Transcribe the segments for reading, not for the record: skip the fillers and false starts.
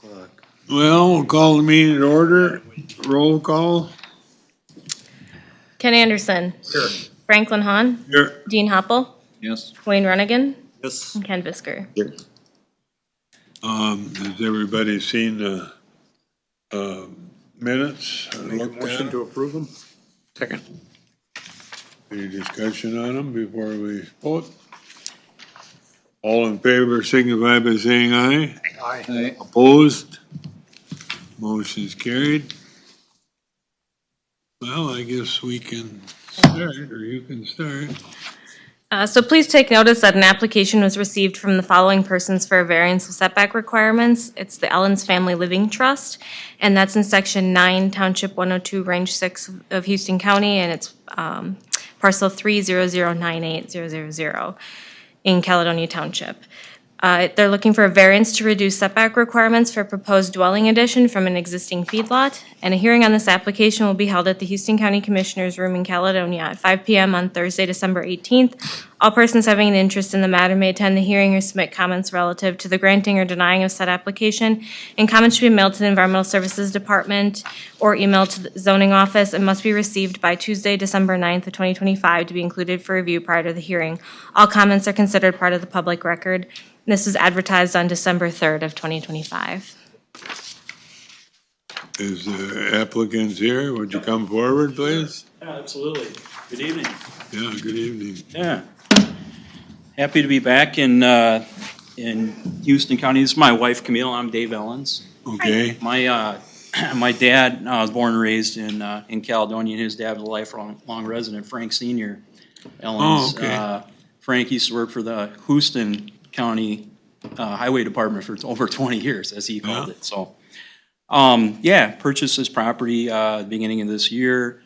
o'clock. Well, we'll call the meeting to order. Roll call. Ken Anderson. Here. Franklin Hahn. Here. Dean Hoppel. Yes. Wayne Runnigan. Yes. And Ken Visker. Here. Has everybody seen the minutes? Make a Looked at motion them? to approve them? Second. Any discussion on them before we vote? All in favor signify by saying aye. Aye. Opposed? Motion's carried. Well, I guess we can start, or you can start. So please take notice that an application was received from the following persons for a variance of setback requirements. It's the Ellens Family Living Trust, and that's in Section 9, Township 102, Range 6 of Houston County, and it's parcel 3009800 in Caledonia Township. They're looking for a variance to reduce setback requirements for a proposed dwelling addition from an existing feedlot, and a hearing on this application will be held at the Houston County Commissioners Room in Caledonia at 5 p.m. on Thursday, December 18th. All persons having an interest in the matter may attend the hearing or submit comments relative to the granting or denying of said application, and comments should be mailed to the Environmental Services Department or emailed to the zoning office and must be received by Tuesday, December 9th of 2025 to be included for review prior to the hearing. All comments are considered part of the public record. This was advertised on December 3rd of 2025. Is the applicants here? Would you come forward, please? Yeah, absolutely. Good evening. Yeah, good evening. Yeah. Happy to be back in Houston County. This is my wife, Camille. I'm Dave Ellens. Okay, My dad was born and raised in Caledonia, and his dad was a lifelong resident, Frank Senior Ellens. Oh, okay. Frank used to work for the Houston County Highway Department for over 20 years, as he called Yeah. it. So, purchased this property at the beginning of this year.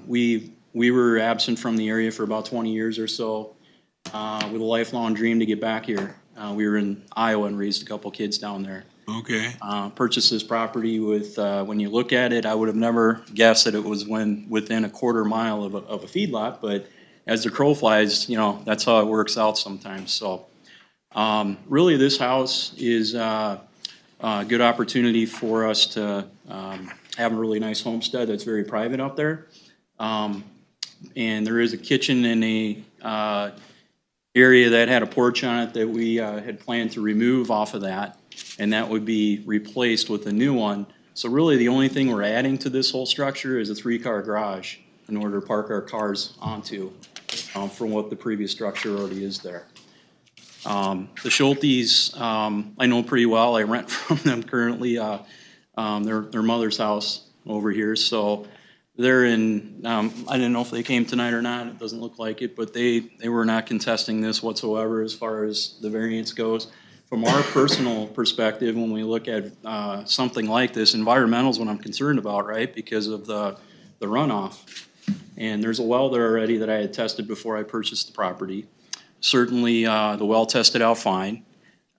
We were absent from the area for about 20 years or so, with a lifelong dream to get back here. We were in Iowa and raised a couple kids down there. okay. Purchased this property with, when you look at it, I would have never guessed that it was within a quarter mile of a feedlot, but as the crow flies, that's how it works out sometimes. So, really, this house is a good opportunity for us to have a really nice homestead that's very private out there. And there is a kitchen in a area that had a porch on it that we had planned to remove off of that, and that would be replaced with a new one. So really, the only thing we're adding to this whole structure is a 3-car garage in order to park our cars onto, from what the previous structure already is there. The Schultes, I know pretty well. I rent from them currently, their mother's house over here. So they're in, I didn't know if they came tonight or not. It doesn't look like it, but they were not contesting this whatsoever as far as the variance goes. From our personal perspective, when we look at something like this, environmental is what I'm concerned about, right? Because of the runoff. And there's a well there already that I had tested before I purchased the property. Certainly, the well tested out fine.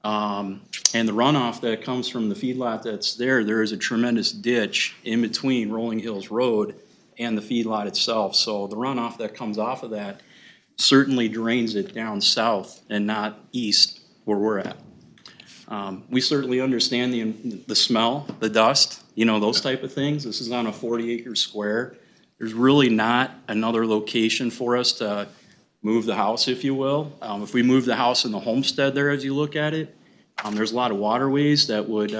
And the runoff that comes from the feedlot that's there is a tremendous ditch in between Rolling Hills Road and the feedlot itself. So the runoff that comes off of that certainly drains it down south and not east where we're at. We certainly understand the smell, the dust, those type of things. This is on a 40-acre square. There's really not another location for us to move the house, if you will. If we move the house in the homestead there, as you look at it, there's a lot of waterways that would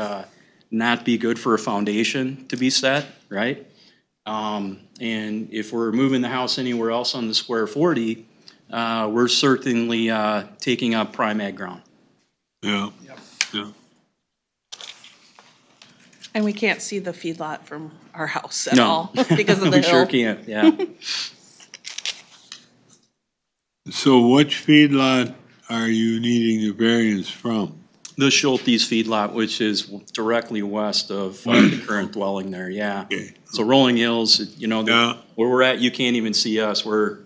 not be good for a foundation to be set, right? And if we're moving the house anywhere else on the square 40, we're certainly taking up prime ag ground. Yeah, yeah. And we can't see the feedlot from our house at No. all because of the We hill. sure can't, yeah. So which feedlot are you needing the variance from? The Schultes feedlot, which is directly west of the current dwelling there, yeah. Okay. So Rolling Hills, Yeah. where we're at, you can't even see us. We're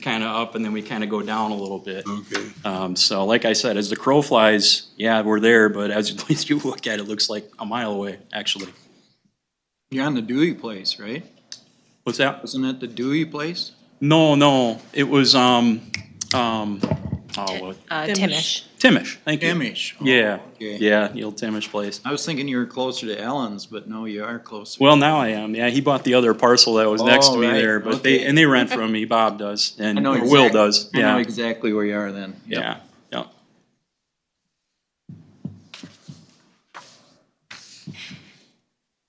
kind of up and then we kind of go down a little bit. Okay. So like I said, as the crow flies, yeah, we're there, but as you look at it, it looks like a mile away, actually. You're on the Dewey place, right? What's that? Wasn't it the Dewey place? No, it was, Timish. Timish, thank you. Amish. Oh, Yeah, okay. yeah, the old Timish place. I was thinking you were closer to Ellen's, but no, you are closer. Well, now I am, yeah, he bought the other parcel that was next to Oh, me right, there, but okay. they rent from me, Bob does, and, I know or Will exact- does, I know yeah, exactly where you are then. Yep. yeah, yeah.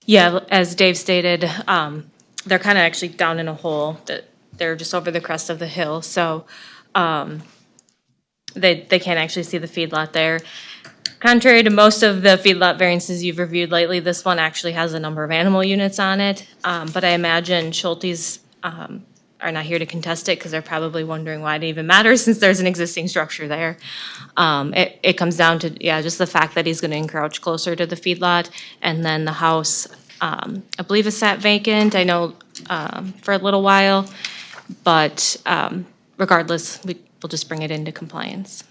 Yeah, as Dave stated, they're kind of actually down in a hole. They're just over the crest of the hill, so they can't actually see the feedlot there. Contrary to most of the feedlot variances you've reviewed lately, this one actually has a number of animal units on it. But I imagine Schulte's are not here to contest it because they're probably wondering why it even matters since there's an existing structure there. It comes down to, yeah, just the fact that he's going to encroach closer to the feedlot. And then the house, I believe is sat vacant, I know, for a little while. But regardless, we'll just bring it into compliance.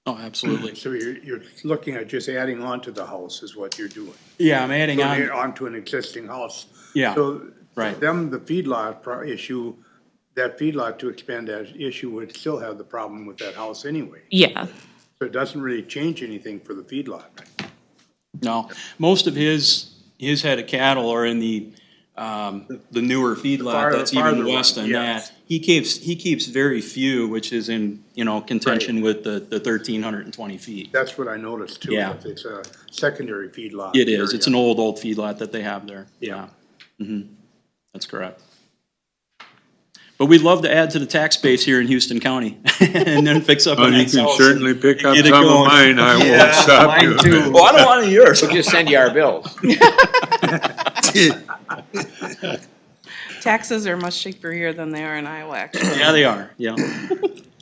Oh, absolutely. So you're looking at just adding on to the house is what you're doing. Yeah, I'm adding Putting it on, onto an existing house. Yeah, So right. them, the feedlot issue, that feedlot to expand that issue would still have the problem with that house anyway. Yeah, So it doesn't really change anything for the feedlot. No, most of his head of cattle are in the newer feedlot farther- that's even farther west one, than yes. that. He keeps very few, which is in, contention with the 1,320 feet. That's what I noticed too. Yeah. It's a secondary feedlot. It is, it's an area. old feedlot that they have there, yeah. That's correct. But we'd love to add to the tax base here in Houston County and then fix up a Well, you nice can house. certainly pick up get it some of going. mine, I won't Yeah, stop mine you. too. Oh, I don't want any of yours. We'll just send you our bills. Taxes are much cheaper here than they are in Iowa, actually. Yeah, they are, yeah,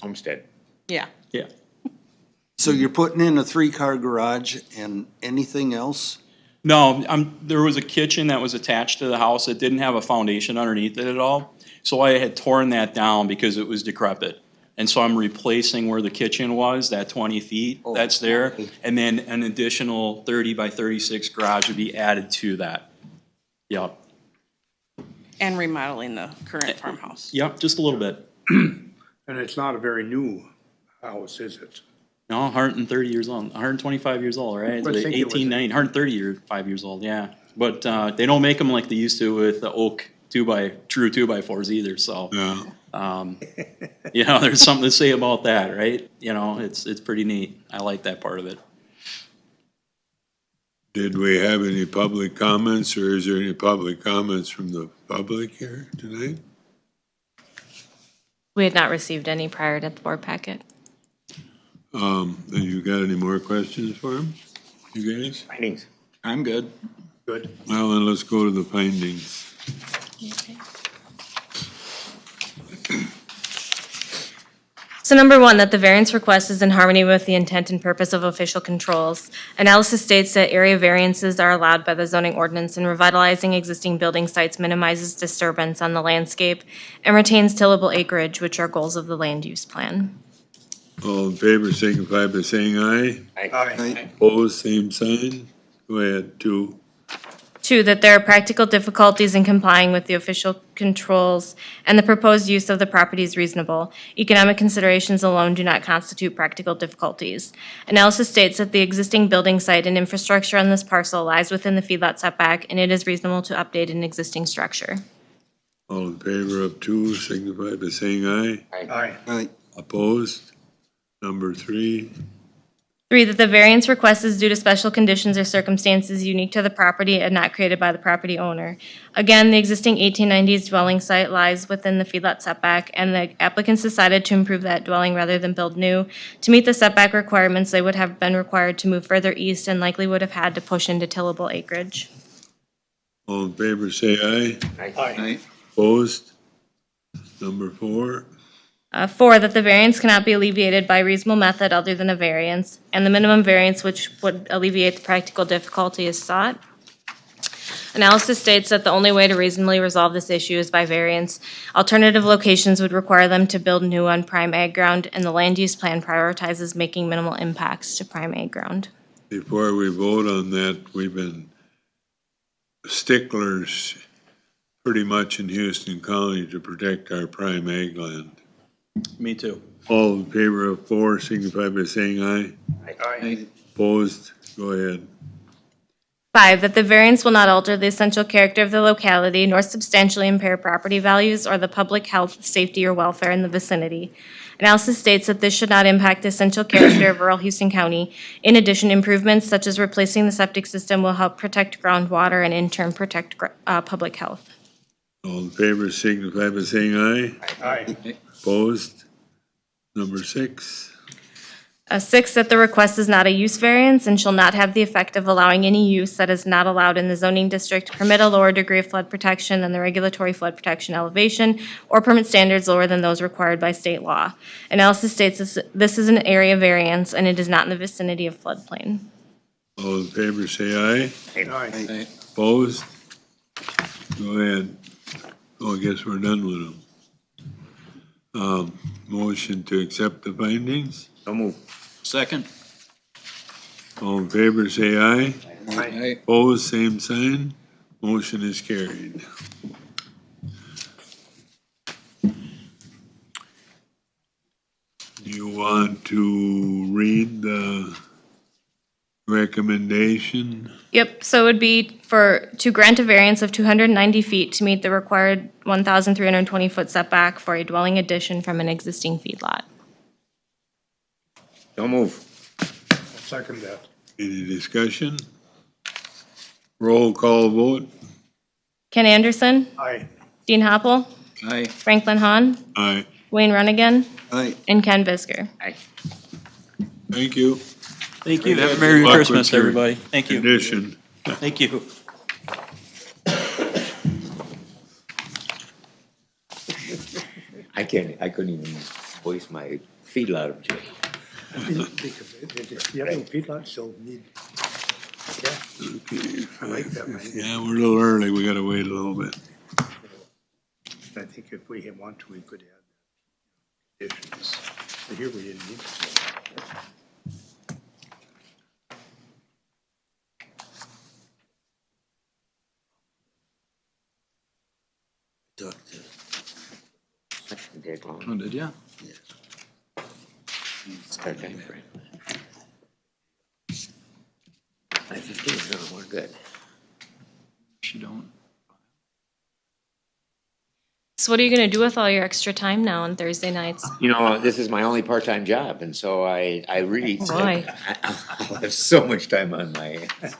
Homestead. Yeah. yeah. So you're putting in a 3-car garage and anything else? No, there was a kitchen that was attached to the house that didn't have a foundation underneath it at all. So I had torn that down because it was decrepit. And so I'm replacing where the kitchen was, that 20 feet that's there. And then an additional 30 by 36 garage would be added to that. Yep, And remodeling the current farmhouse. yep, just a little bit. And it's not a very new house, is it? No, 130 years old, 125 years old, right? I think it was- 1890, 135 years old, yeah. But they don't make them like they used to with the oak true 2x4s either, so. Yeah. There's something to say about that, right? It's pretty neat. I like that part of it. Did we have any public comments, or is there any public comments from the public here tonight? we had not received any prior to the board packet. And you got any more questions for him, you guys? Findings. I'm good. Good. Well, then let's go to the findings. So number one, that the variance request is in harmony with the intent and purpose of official controls. Analysis states that area variances are allowed by the zoning ordinance, and revitalizing existing building sites minimizes disturbance on the landscape and retains tillable acreage, which are goals of the land use plan. All in favor, signify by saying aye. Aye. Opposed, same sign. Go ahead, 2. Two, that there are practical difficulties in complying with the official controls and the proposed use of the property is reasonable. Economic considerations alone do not constitute practical difficulties. Analysis states that the existing building site and infrastructure on this parcel lies within the feedlot setback, and it is reasonable to update an existing structure. All in favor of 2, signify by saying aye. Aye. Opposed? Number 3. Three, that the variance request is due to special conditions or circumstances unique to the property and not created by the property owner. Again, the existing 1890s dwelling site lies within the feedlot setback, and the applicants decided to improve that dwelling rather than build new. To meet the setback requirements, they would have been required to move further east and likely would have had to push into tillable acreage. All in favor, say aye. Aye. Opposed? Number 4. Four, that the variance cannot be alleviated by a reasonable method other than a variance, and the minimum variance which would alleviate the practical difficulty is sought. Analysis states that the only way to reasonably resolve this issue is by variance. Alternative locations would require them to build new on prime ag ground, and the land use plan prioritizes making minimal impacts to prime ag ground. Before we vote on that, we've been sticklers pretty much in Houston County to protect our prime ag land. Me too. All in favor of 4, signify by saying aye. Aye. Opposed? Go ahead. 5, that the variance will not alter the essential character of the locality nor substantially impair property values or the public health, safety, or welfare in the vicinity. Analysis states that this should not impact the essential character of rural Houston County. In addition, improvements such as replacing the septic system will help protect groundwater and in turn protect public health. All in favor signify by saying aye. Aye. Opposed? Number 6. 6, that the request is not a use variance and shall not have the effect of allowing any use that is not allowed in the zoning district, permit a lower degree of flood protection than the regulatory flood protection elevation, or permit standards lower than those required by state law. Analysis states this is an area variance and it is not in the vicinity of floodplain. All in favor say aye. Aye. Opposed? Go ahead. Oh, I guess we're done with them. Motion to accept the findings. So move. Second. All in favor say aye. Aye. Opposed, same sign. Motion is carried. You want to read the recommendation? Yep, so it would be to grant a variance of 290 feet to meet the required 1,320-foot setback for a dwelling addition from an existing feedlot. So move. I'll second that. Any discussion? Roll call vote. Ken Anderson, Aye. Dean Hoppel, Aye. Franklin Hahn, Aye. Wayne Runnigan, Aye. and Ken Bisker. Aye. Thank you. Thank you. Have a Good Merry luck with Christmas, your everybody. Thank you. Condition. Thank you. I couldn't even voice my feedlot object. Because the other feedlot still need, yeah, I like that, man. Yeah, we're a little early. We gotta wait a little bit. I think if we want to, we could add additions. But here we didn't need to. Dick Oh, long. did ya? Start time frame. 5:15, no, we're good. She don't. So what are you going to do with all your extra time now on Thursday nights? You know, this is my only part-time job, and so I really, Boy. I'll have so much time on my hands.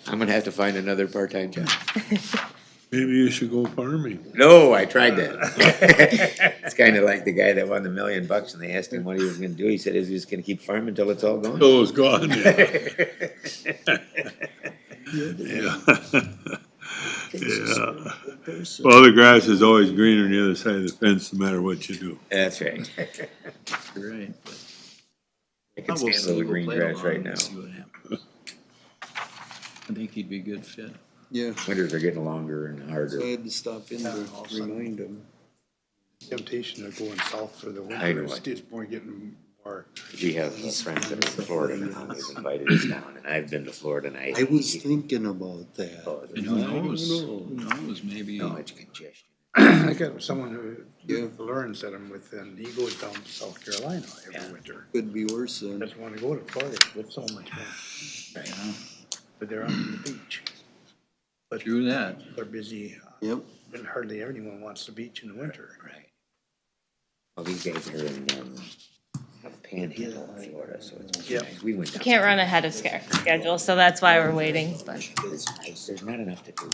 I'm gonna have to find another part-time job. Maybe you should go farming. No, I tried that. It's kinda like the guy that won the $1 million and they asked him what he was gonna do. He said, he's just gonna keep farming until it's all gone. Oh, it's gone. Yeah. Yeah. Well, the grass is always greener on the other side of the fence, no matter what you do. That's right. You're right. I But can we'll stand see. the We'll green play grass along right and now. see what happens. I think he'd be a good fit. Yeah, Winters are getting longer and so I harder. had to stop in to remind him. Temptation of going south for the I know winter, it. it's more getting more. She has friends that are in Florida and they've invited us down, and I've been to Florida and I was thinking about Oh, that. And who knows, maybe. so much congestion. I got someone who Yeah. learns that I'm with, and he goes down to South Carolina Yeah. every winter. Could be worse than. Doesn't wanna go to Florida, it's so much fun, Right. but they're on the beach. But True that. they're busy, Yep. and hardly anyone wants the beach in the winter. Right. Well, these guys are in, a panhandle of Florida, so it's Yep. nice. We went down. Can't run ahead of schedule, so that's why we're waiting. But There's not enough to do.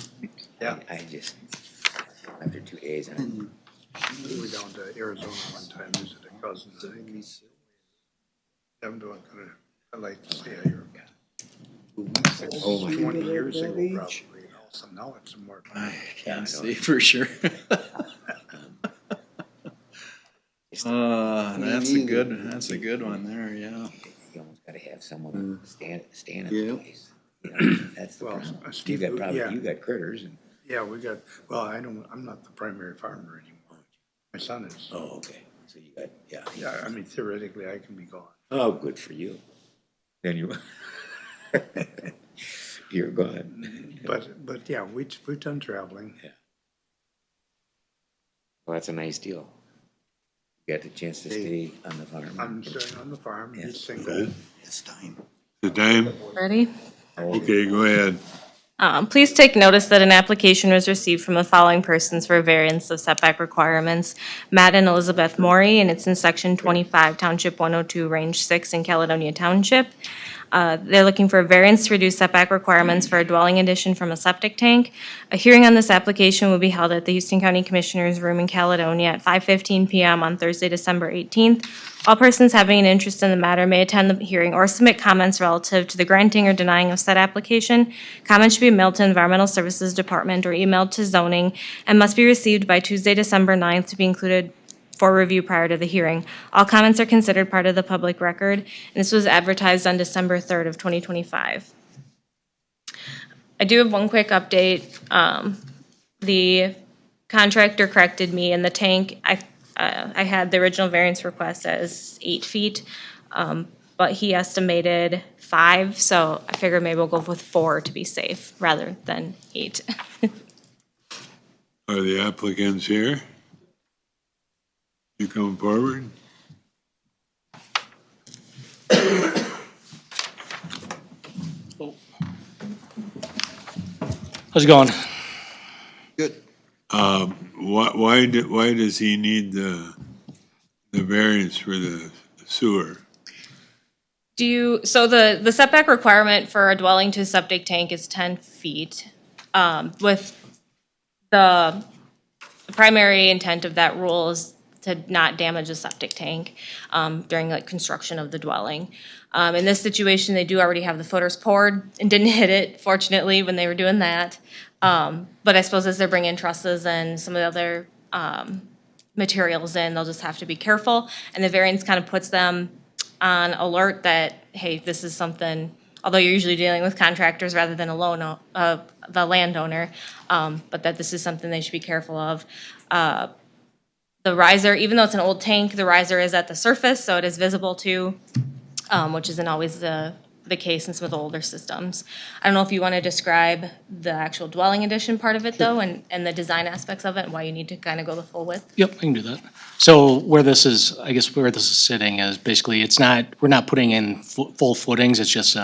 Yeah. I just, after 2 days, I'm We were down to Arizona one time, visited a cousin, I'm doing, I'd like to say I Oh, my 20 years ago probably, so now it's more fun. Can't say for sure. That's a good one there, yeah. You almost gotta have someone stand at Yeah. the place. You know, that's the Well, problem. You Steve, got probably, yeah. you got critters and. Yeah, we got, well, I'm not the primary farmer anymore. My son is. Oh, okay. So you got, yeah. Yeah, I mean theoretically I can be gone. Oh, good for you. Then you, you're gone. But yeah, we've done traveling. Well, that's a nice deal. You got the chance to stay on the farm. I'm staying on the farm, Yeah. just single. It's time. The time? Ready? Okay, go ahead. Please take notice that an application was received from the following persons for a variance of setback requirements. Matt and Elizabeth Maury, and it's in section 25, Township 102, Range 6 in Caledonia Township. They're looking for a variance to reduce setback requirements for a dwelling addition from a septic tank. A hearing on this application will be held at the Houston County Commissioners' Room in Caledonia at 5:15 PM on Thursday, December 18th. All persons having an interest in the matter may attend the hearing or submit comments relative to the granting or denying of said application. Comments should be mailed to Environmental Services Department or emailed to zoning and must be received by Tuesday, December 9th to be included for review prior to the hearing. All comments are considered part of the public record, and this was advertised on December 3rd of 2025. I do have one quick update. The contractor corrected me in the tank. I had the original variance request as 8 feet, but he estimated 5, so I figured maybe we'll go with 4 to be safe rather than 8. Are the applicants here? You come forward? How's it going? Good. Why does he need the variance for the sewer? So the setback requirement for a dwelling to a septic tank is 10 feet. With the primary intent of that rule is to not damage a septic tank during like construction of the dwelling. In this situation, they do already have the footers poured and didn't hit it, fortunately, when they were doing that. But I suppose as they're bringing trusses and some of the other materials in, they'll just have to be careful. And the variance kind of puts them on alert that, hey, this is something, although you're usually dealing with contractors rather than the landowner, but that this is something they should be careful of. The riser, even though it's an old tank, the riser is at the surface, so it is visible too, which isn't always the case in some of the older systems. I don't know if you want to describe the actual dwelling addition part of it though, and the design aspects of it, and why you need to kind of go the full width. Yep, I can do that. So where this is, I guess where this is sitting is basically, we're not putting in full footings, it's just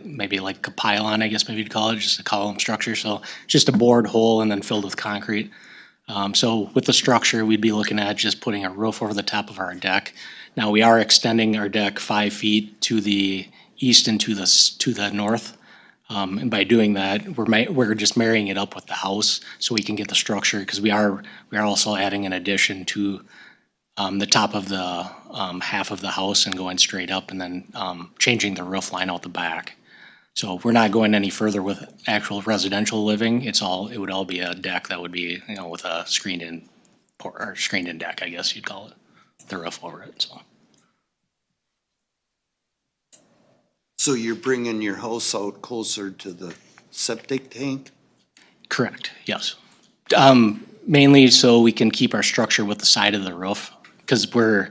maybe like a pylon, I guess maybe you'd call it, just a column structure. So just a bored hole and then filled with concrete. So with the structure, we'd be looking at just putting a roof over the top of our deck. Now, we are extending our deck 5 feet to the east and to the north. And by doing that, we're just marrying it up with the house so we can get the structure, because we are also adding an addition to the top of the half of the house and going straight up, and then changing the roof line out the back. So we're not going any further with actual residential living. It would all be a deck that would be, with a screened-in deck, I guess you'd call it, the roof over it. So you're bringing your house out closer to the septic tank? Correct. Yes. Mainly so we can keep our structure with the side of the roof, because we're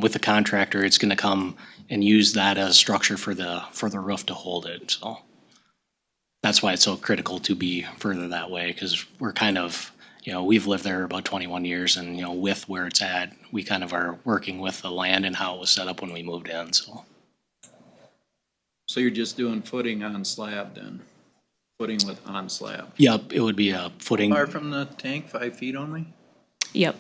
with the contractor, it's going to come and use that as structure for the roof to hold it. So that's why it's so critical to be further that way, because we're kind of, we've lived there about 21 years, and with where it's at, we kind of are working with the land and how it was set up when we moved in. So you're just doing footing on slab then? Footing on slab? Yep, it would be a footing. Far from the tank, 5 feet only? Yep.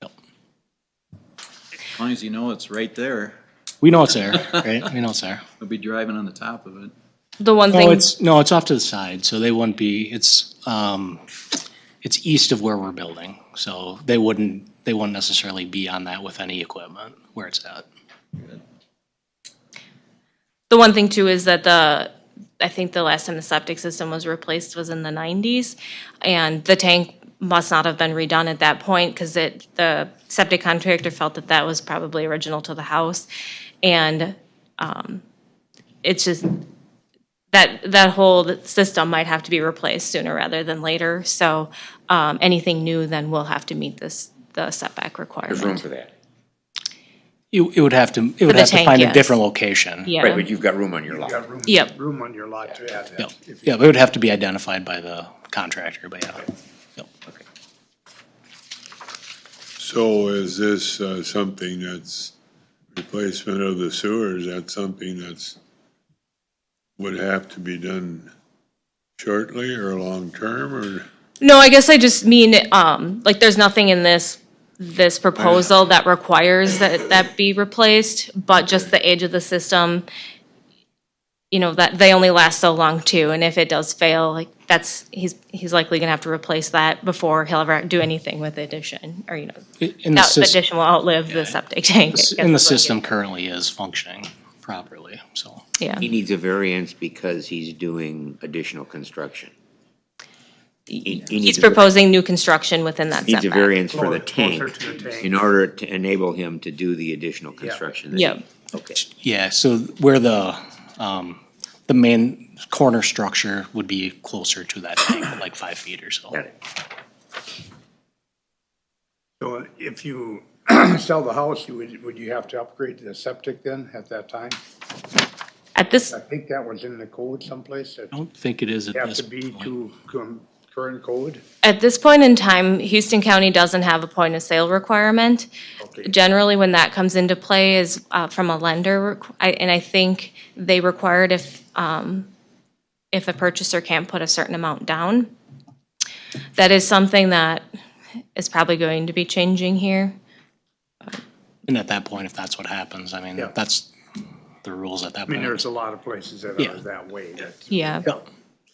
As long as you know it's right there, We know it's there, right? We know it's there. we'll be driving on the top of it. The one Oh, thing. it's off to the side, so they wouldn't be, it's east of where we're building, so they wouldn't necessarily be on that with any equipment where it's at. The one thing too is that I think the last time the septic system was replaced was in the 90s, and the tank must not have been redone at that point, because the septic contractor felt that was probably original to the house, and it's just that whole system might have to be replaced sooner rather than later. So anything new then will have to meet the setback requirement. There's room for that. It would have to the tank, find a yes. different location. Yeah. Right, but you've got room on your You lot. got room, Yep. room on your lot to add Yep. that. If you- Yeah, it would have to be identified by the contractor, but yeah. Yep. So is this something that's replacement of the sewer? Is that something that's would have to be done shortly or long-term or? No, I guess I just mean, like, there's nothing in this proposal that requires that be replaced, but just the age of the system, you know, that they only last so long too, and if it does fail, like, he's likely gonna have to replace that before he'll ever do anything with the addition, or, you know, In the that system, addition will outlive the septic tank. I guess and the is what I'm system currently is functioning properly, so. getting- Yeah. He needs a variance because he's doing additional construction. He He's needs a- proposing new construction within that Needs a setback. variance for the Closer tank to the tank. in order to enable him to do the additional construction. that he- Yep. Okay. Yeah, so where the main corner structure would be closer to that tank, like 5 feet or so. Got it. So if you sell the house, would you have to upgrade the septic then at that time? At this, I think that was in the code someplace, that I don't think it is at you have this to be point. to current code. At this point in time, Houston County doesn't have a point of sale requirement. Okay. Generally, when that comes into play is from a lender, and I think they require it if a purchaser can't put a certain amount down. That is something that is probably going to be changing here. And at that point, if that's what happens, I mean, Yeah. that's the rules at that I mean, point. there's a lot of places that Yeah. are that way, that Yeah,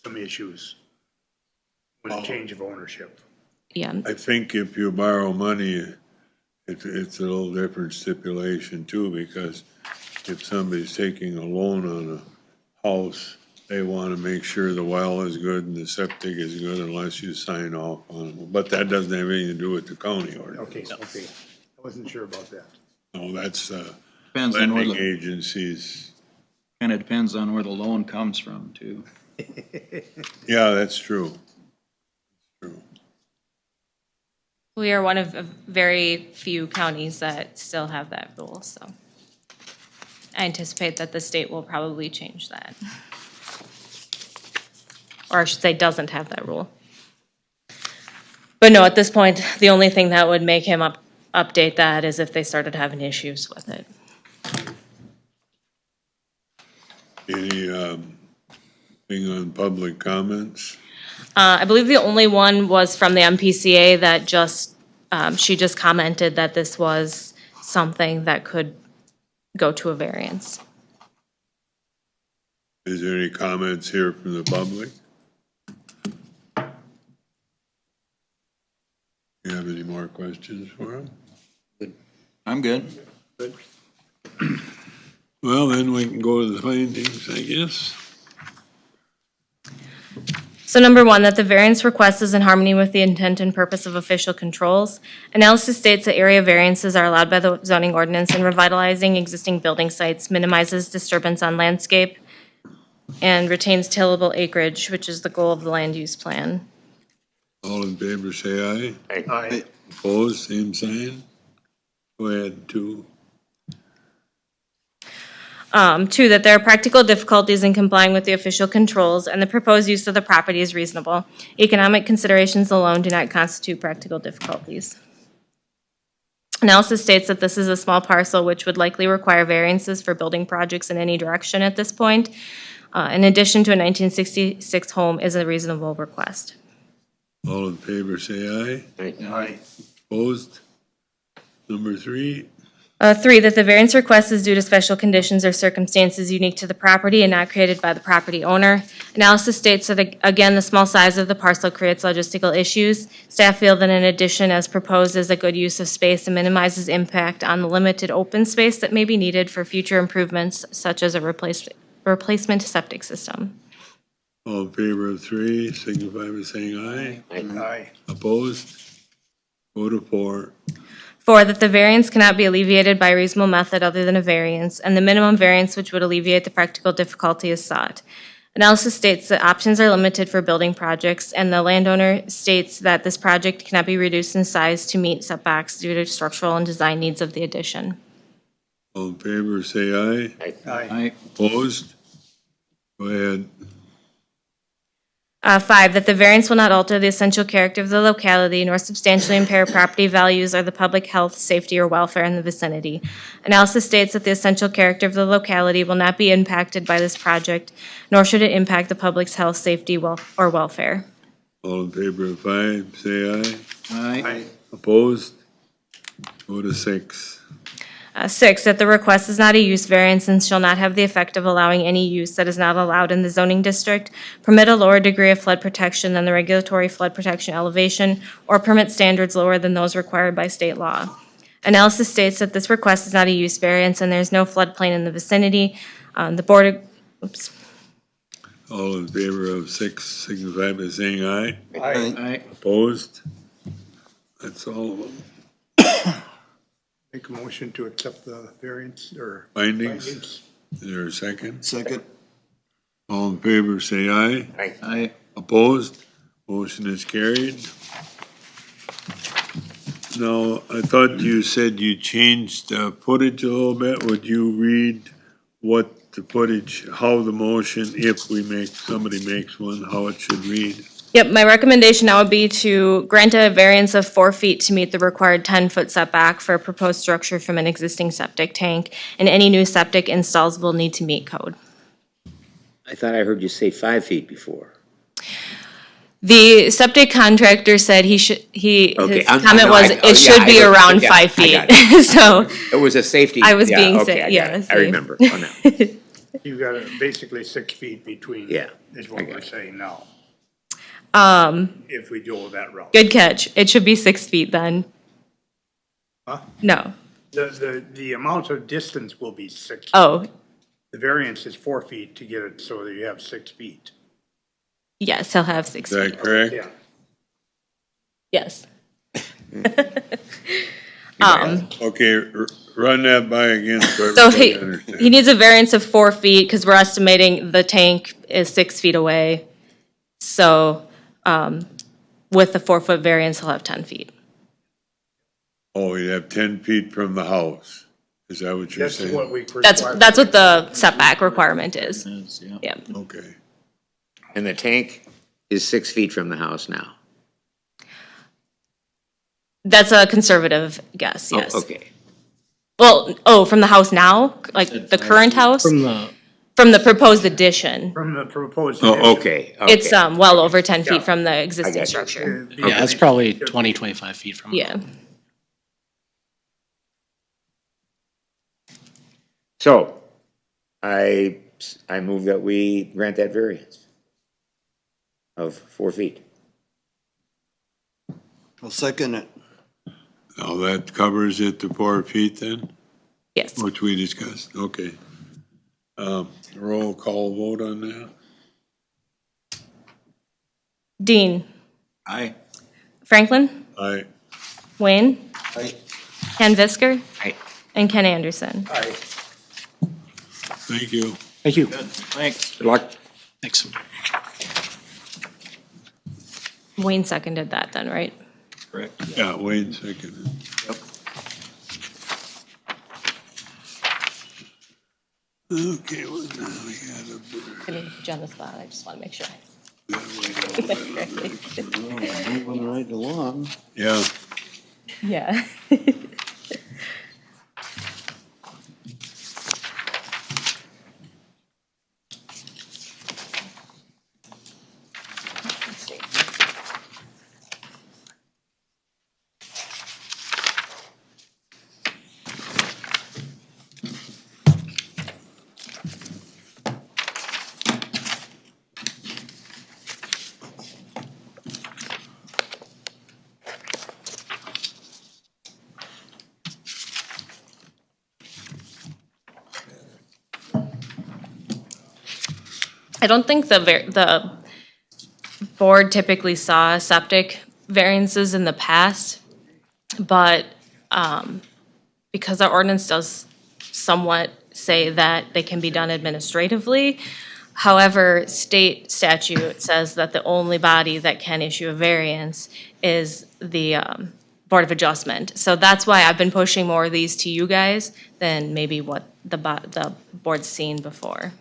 some issues with a change of ownership. yeah, I think if you borrow money, it's a little different stipulation too, because if somebody's taking a loan on a house, they want to make sure the well is good and the septic is good unless you sign off on it. But that doesn't have anything to do with the county ordinance. Okay, okay. I wasn't sure about that. No, that's Depends on where lending the, agencies. kind of depends on where the loan comes from too. Yeah, that's true. True. we are one of very few counties that still have that rule, so. I anticipate that the state will probably change that. Or I should say, doesn't have that rule. But no, at this point, the only thing that would make him update that is if they started having issues with it. Any thing on public comments? I believe the only one was from the MPCA that she just commented that this was something that could go to a variance. Is there any comments here from the public? You have any more questions for him? I'm good. Well, then we can go to the findings, I guess. So number one, that the variance request is in harmony with the intent and purpose of official controls. Analysis states that area variances are allowed by the zoning ordinance and revitalizing existing building sites minimizes disturbance on landscape and retains tillable acreage, which is the goal of the land use plan. All in favor, say aye. Aye. Opposed, same sign. Go ahead, 2. Two, that there are practical difficulties in complying with the official controls and the proposed use of the property is reasonable. Economic considerations alone do not constitute practical difficulties. Analysis states that this is a small parcel which would likely require variances for building projects in any direction at this point. In addition to a 1966 home is a reasonable request. All in favor, say aye. Aye. Opposed? Number 3, Three, that the variance request is due to special conditions or circumstances unique to the property and not created by the property owner. Analysis states that, again, the small size of the parcel creates logistical issues. Staff feel that an addition as proposed is a good use of space and minimizes impact on the limited open space that may be needed for future improvements, such as a replacement septic system. all in favor of 3, signify by saying aye. Aye. Opposed? Vote of 4. Four, that the variance cannot be alleviated by a reasonable method other than a variance, and the minimum variance which would alleviate the practical difficulty is sought. Analysis states that options are limited for building projects, and the landowner states that this project cannot be reduced in size to meet setbacks due to structural and design needs of the addition. All in favor, say aye. Aye. I, Opposed? Go ahead. 5, that the variance will not alter the essential character of the locality nor substantially impair property values or the public health, safety, or welfare in the vicinity. Analysis states that the essential character of the locality will not be impacted by this project, nor should it impact the public's health, safety, or welfare. All in favor of 5, say aye. Aye. Opposed? Go to 6. 6, that the request is not a use variance and shall not have the effect of allowing any use that is not allowed in the zoning district, permit a lower degree of flood protection than the regulatory flood protection elevation, or permit standards lower than those required by state law. Analysis states that this request is not a use variance and there is no floodplain in the vicinity. The board, All in favor of 6, signify by saying aye. Aye. Opposed? That's all of them. Make a motion to accept the variance or Findings? findings. Is there a second? Second. All in favor, say aye. Aye. Opposed? Motion is carried. Now, I thought you said you changed the footage a little bit. Would you read what the footage, how the motion, if somebody makes one, how it should read? yep, my recommendation now would be to grant a variance of 4 feet to meet the required 10-foot setback for a proposed structure from an existing septic tank, and any new septic installs will need to meet code. I thought I heard you say 5 feet before. The septic contractor said his Okay, comment no, was, oh, it yeah, should be I got- around yeah, 5 I feet. got it. So It was a safety. I was yeah, being okay, sa- I yeah, got it. I safe. remember. Oh, now. You got basically 6 feet between. Yeah, Is I what got we're it. saying now, if we go that route. good catch. It should be 6 feet then. Huh? No. The amount of distance will be 6. Oh, The variance is 4 feet to get it so that you have 6 feet. yes, he'll have 6 Is feet. that correct? Yeah. Yes. Okay, run that by again so So everybody he understands. needs a variance of 4 feet because we're estimating the tank is 6 feet away. So, with the 4-foot variance, he'll have 10 feet. Oh, you have 10 feet from the house. Is that what you're That's saying? what we. That's require. what the setback requirement is. Is, yeah. Yeah. Okay. And the tank is 6 feet from the house now. That's a conservative guess, Oh, yes. okay. Well, from the house now, like Said the 5 current feet. house? From the proposed addition. From the proposed. Oh, addition. okay. It's, okay. well over 10 Yeah. feet from the I existing got you. structure. Yeah, it's probably 20, 25 feet from. Yeah. So, I move that we grant that variance of 4 feet. I'll second it. Now that covers it to 4 feet then, Yes. which we discussed, okay. Roll call vote on that? Dean, Aye. Franklin, Aye. Wayne, Aye. Ken Visker, Aye. and Ken Anderson. Aye. Thank you. Thank you. Good, thanks. Good luck. Thanks. Wayne seconded that then, right? Correct. Yeah, Wayne seconded. Yep. Okay, well, now we gotta. I mean, on the spot, I just want to make sure. Moving right along. Yeah, Yeah. Let's see. I don't think the board typically saw septic variances in the past, but because our ordinance does somewhat say that they can be done administratively, however, state statute says that the only body that can issue a variance is the Board of Adjustment. So that's why I've been pushing more of these to you guys than maybe what the board's seen before.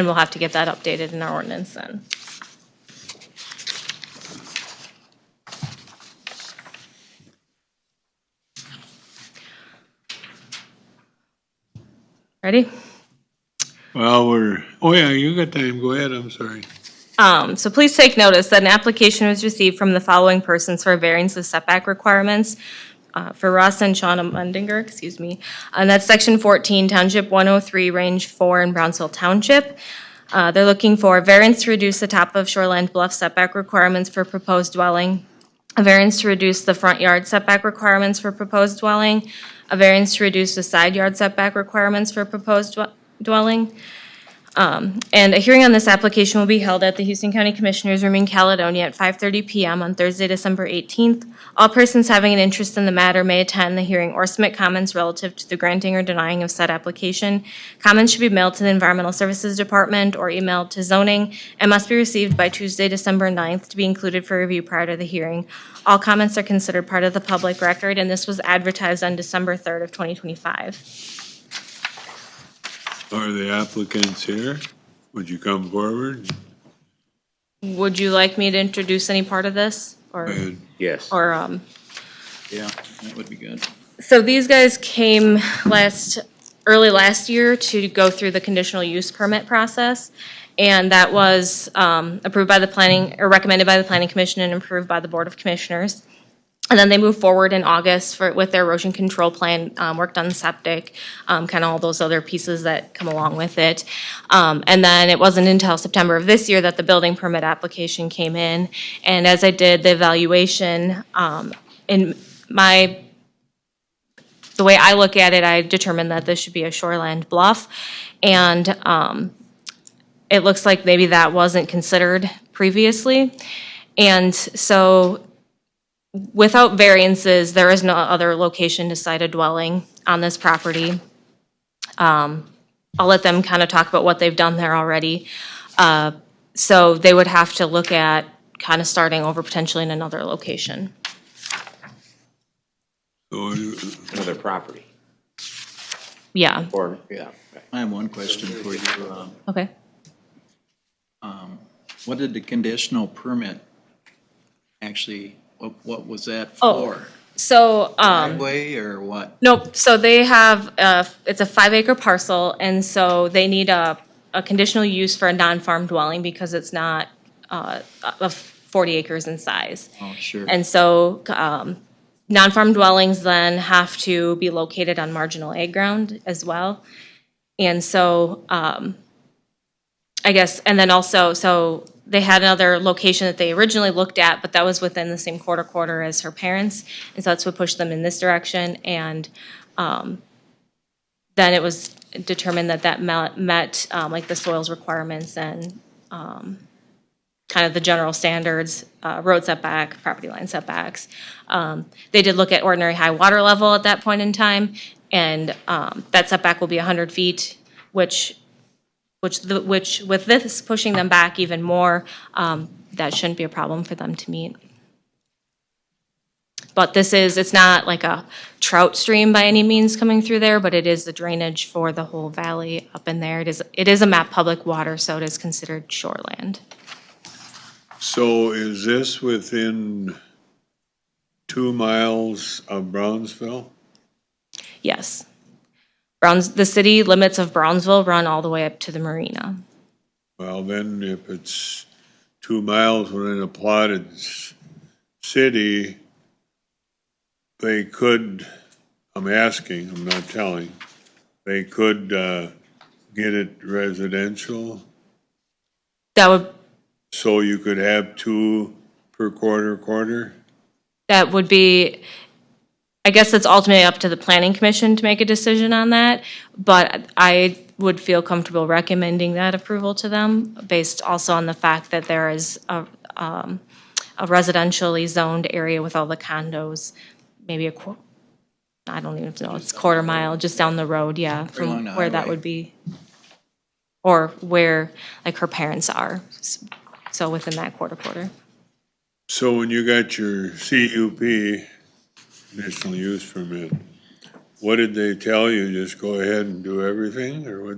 And we'll have to get that updated in our ordinance then. Ready? Well, oh yeah, you got time, go ahead, I'm sorry. So please take notice that an application was received from the following persons for a variance of setback requirements for Russ and Shauna Mundinger, excuse me. And that's section 14, township 103, range 4 in Brownsville Township. They're looking for a variance to reduce the top of shoreland bluff setback requirements for proposed dwelling, a variance to reduce the front yard setback requirements for proposed dwelling, a variance to reduce the side yard setback requirements for proposed dwelling. And a hearing on this application will be held at the Houston County Commissioners Room in Caledonia at 5:30 PM on Thursday, December 18th. All persons having an interest in the matter may attend the hearing or submit comments relative to the granting or denying of said application. Comments should be mailed to the Environmental Services Department or emailed to zoning and must be received by Tuesday, December 9th to be included for review prior to the hearing. All comments are considered part of the public record, and this was advertised on December 3rd of 2025. Are the applicants here? Would you come forward? Would you like me to introduce any part of this? Or, Yes. Yeah, that would be good. so these guys came early last year to go through the conditional use permit process. And that was approved by the planning, or recommended by the planning commission and approved by the board of commissioners. And then they moved forward in August with their erosion control plan, worked on septic, kind of all those other pieces that come along with it. And then it wasn't until September of this year that the building permit application came in. And as I did the evaluation, the way I look at it, I determined that this should be a shoreland bluff. And it looks like maybe that wasn't considered previously. And so without variances, there is no other location to site a dwelling on this property. I'll let them kind of talk about what they've done there already. So they would have to look at kind of starting over potentially in another location. Another property. Yeah, Or, yeah. I have one question for you. okay. What did the conditional permit actually, what was that Oh, for? So, Driveway or what? nope, so they have, it's a 5-acre parcel, and so they need a conditional use for a non-farm dwelling because it's not of 40 acres in size. Oh, sure. And so, non-farm dwellings then have to be located on marginal ag ground as well. And so, I guess, and then also, so they had another location that they originally looked at, but that was within the same quarter as her parents. And so that's what pushed them in this direction. And then it was determined that that met like the soils requirements and kind of the general standards, road setback, property line setbacks. They did look at ordinary high water level at that point in time. And that setback will be 100 feet, which with this pushing them back even more, that shouldn't be a problem for them to meet. But it's not like a trout stream by any means coming through there, but it is the drainage for the whole valley up in there. It is a map public water, so it is considered shoreland. So is this within 2 miles of Brownsville? Yes. The city limits of Brownsville run all the way up to the marina. Well, then if it's 2 miles within a plotted city, they could, I'm asking, I'm not telling, they could get it residential? That would So you could have 2 per quarter? That would be, I guess it's ultimately up to the planning commission to make a decision on that, but I would feel comfortable recommending that approval to them based also on the fact that there is a residentially zoned area with all the condos, maybe I don't even know, it's quarter mile just down the road, yeah, along from the where that highway. would be. Or where like her parents are, so within that quarter. So when you got your CUP, conditional use permit, what did they tell you? Just go ahead and do everything, or what?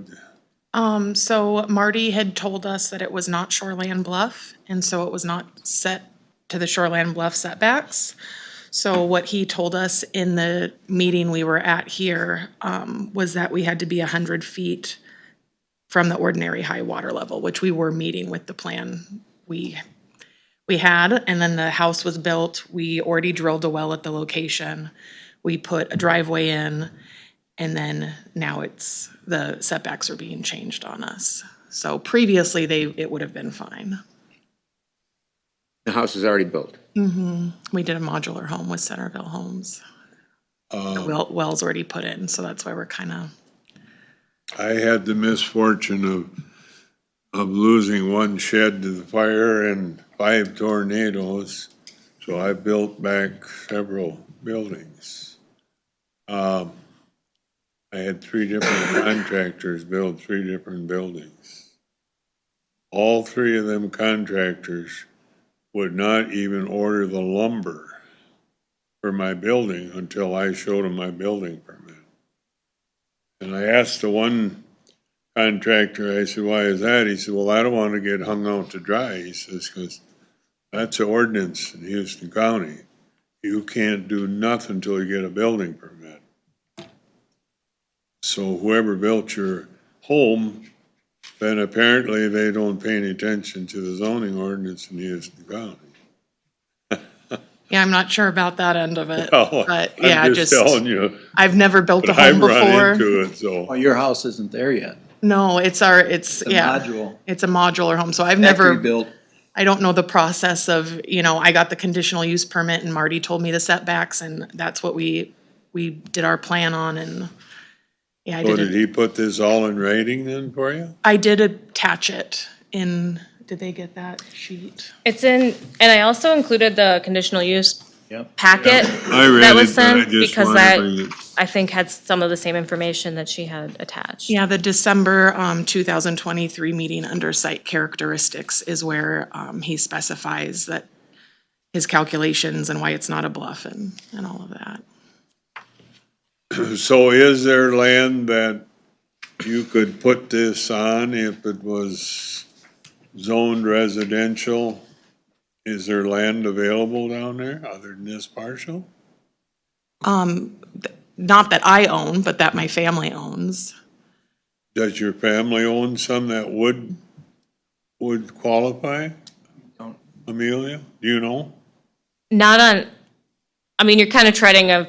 So Marty had told us that it was not shoreland bluff, and so it was not set to the shoreland bluff setbacks. So what he told us in the meeting we were at here, was that we had to be 100 feet from the ordinary high water level, which we were meeting with the plan we had, and then the house was built. We already drilled a well at the location. We put a driveway in, and then now the setbacks are being changed on us. So previously, it would have been fine. The house is already built. We did a modular home with Centerville Homes. The well's already put in, so that's why we're kind of, I had the misfortune of losing one shed to the fire and 5 tornadoes, so I built back several buildings. I had 3 different contractors build 3 different buildings. All 3 of them contractors would not even order the lumber for my building until I showed them my building permit. And I asked the one contractor, I said, why is that? He said, well, I don't want to get hung out to dry. He says, because that's an ordinance in Houston County. You can't do nothing until you get a building permit. So whoever built your home, then apparently they don't pay any attention to the zoning ordinance in Houston County. yeah, I'm not sure about that end of it, Oh, but yeah, I'm just telling you, I've never built a but I've home run before. into it, so. Well, your house isn't there yet. No, it's A yeah, module. it's a modular home, so I've Factory never, built. I don't know the process of, I got the conditional use permit and Marty told me the setbacks and that's what we did our plan on and, yeah, So did he put this all in writing then for you? I did attach it in, did they get that sheet? It's in, and I also included the conditional use Yep. packet I read that was it, but I sent just because wanted that, to bring it. I think, had some of the same information that she had attached. Yeah, the December 2023 meeting under site characteristics is where he specifies that his calculations and why it's not a bluff and all of that. So is there land that you could put this on if it was zoned residential? Is there land available down there other than this parcel? Not that I own, but that my family owns. Does your family own some that would qualify? Don't. Amelia, do you know? Not on, I mean, you're kind of treading a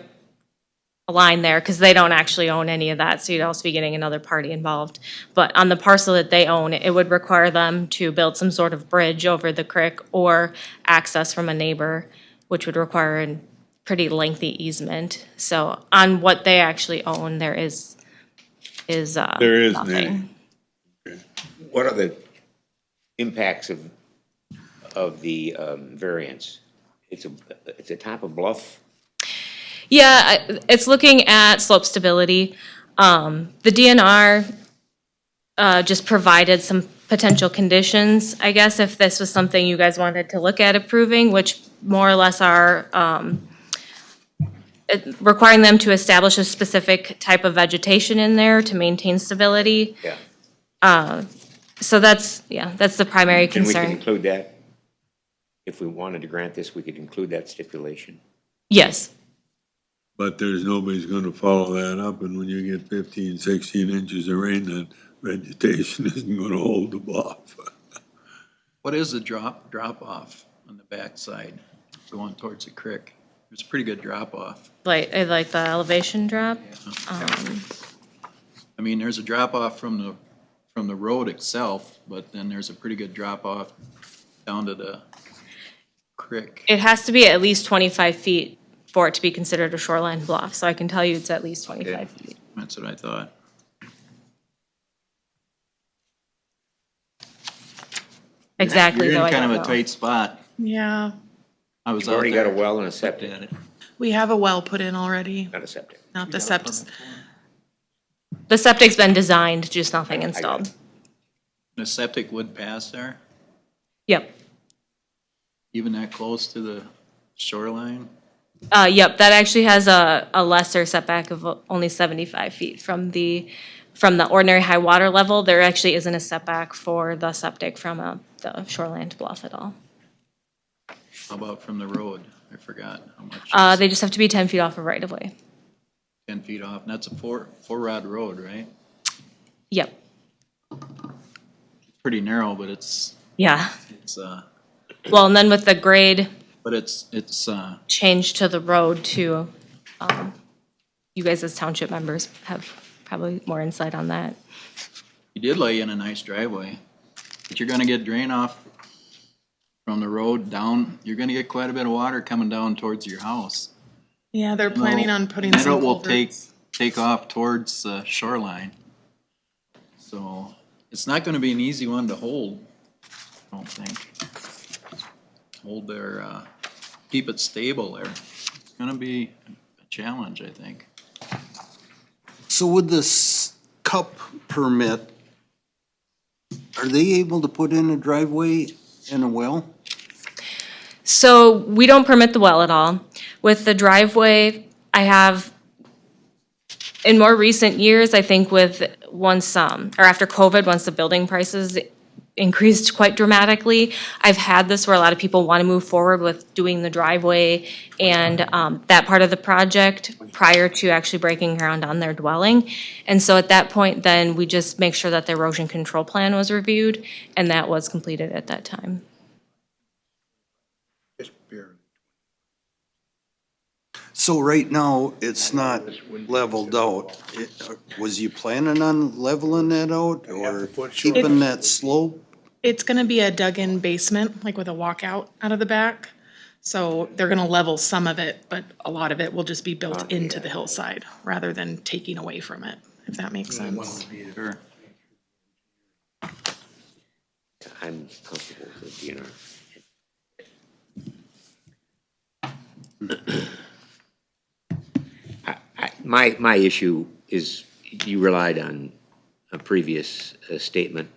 line there because they don't actually own any of that, so you'd also be getting another party involved. But on the parcel that they own, it would require them to build some sort of bridge over the creek or access from a neighbor, which would require a pretty lengthy easement. So on what they actually own, there is There isn't nothing. any. What are the impacts of the variance? It's a top of bluff. Yeah, it's looking at slope stability. The DNR just provided some potential conditions, I guess, if this was something you guys wanted to look at approving, which more or less are requiring them to establish a specific type of vegetation in there to maintain stability. Yeah. So that's the primary And we can concern. include that. If we wanted to grant this, we could include that stipulation. Yes. But there's nobody's gonna follow that up, and when you get 15, 16 inches of rain, that vegetation isn't gonna hold the bluff. What is the drop off on the backside going towards the creek? There's a pretty good drop off. Like the elevation drop. I mean, there's a drop off from the road itself, but then there's a pretty good drop off down to the creek. It has to be at least 25 feet for it to be considered a shoreline bluff, so I can tell you it's at least 25 feet. That's what I thought. Exactly, You're though, I in kind don't of a know. tight spot. Yeah, I was You've out already got a there, well and a looked septic, at it. we have a well put in already, not a septic. not the septic. The septic's been designed, just nothing I got installed. it. The septic would pass there, Yep. even that close to the shoreline? Yep, that actually has a lesser setback of only 75 feet from the from the ordinary high water level, there actually isn't a setback for the septic from the shoreland bluff at all. How about from the road? I forgot how much. They just have to be 10 feet off of right of way. 10 feet off, and that's a four rod road, right? Yep, It's pretty narrow, but it's, yeah. uh, Well, and then with the grade but it's, change to the road too, you guys as township members have probably more insight on that. you did lay in a nice driveway, but you're gonna get drain off from the road down, you're gonna get quite a bit of water coming down towards your house. Yeah, they're planning on putting And some it will take, culverts. off towards the shoreline. So it's not gonna be an easy one to hold, I don't think. Hold their, keep it stable there. It's gonna be a challenge, I think. So with this cup permit, are they able to put in a driveway and a well? So we don't permit the well at all. With the driveway, I have, in more recent years, I think with once, or after COVID, once the building prices increased quite dramatically, I've had this where a lot of people want to move forward with doing the driveway and that part of the project prior to actually breaking ground on their dwelling. And so at that point, then we just make sure that the erosion control plan was reviewed, and that was completed at that time. Just barely. So right now, it's not leveled out. Was you planning on leveling that out or keeping that slope? It's gonna be a dug-in basement, like with a walkout out of the back. So they're gonna level some of it, but a lot of it will just be built into the hillside rather than taking away from it, if that makes sense. Sure. I'm comfortable with the DNR. My issue is you relied on a previous statement,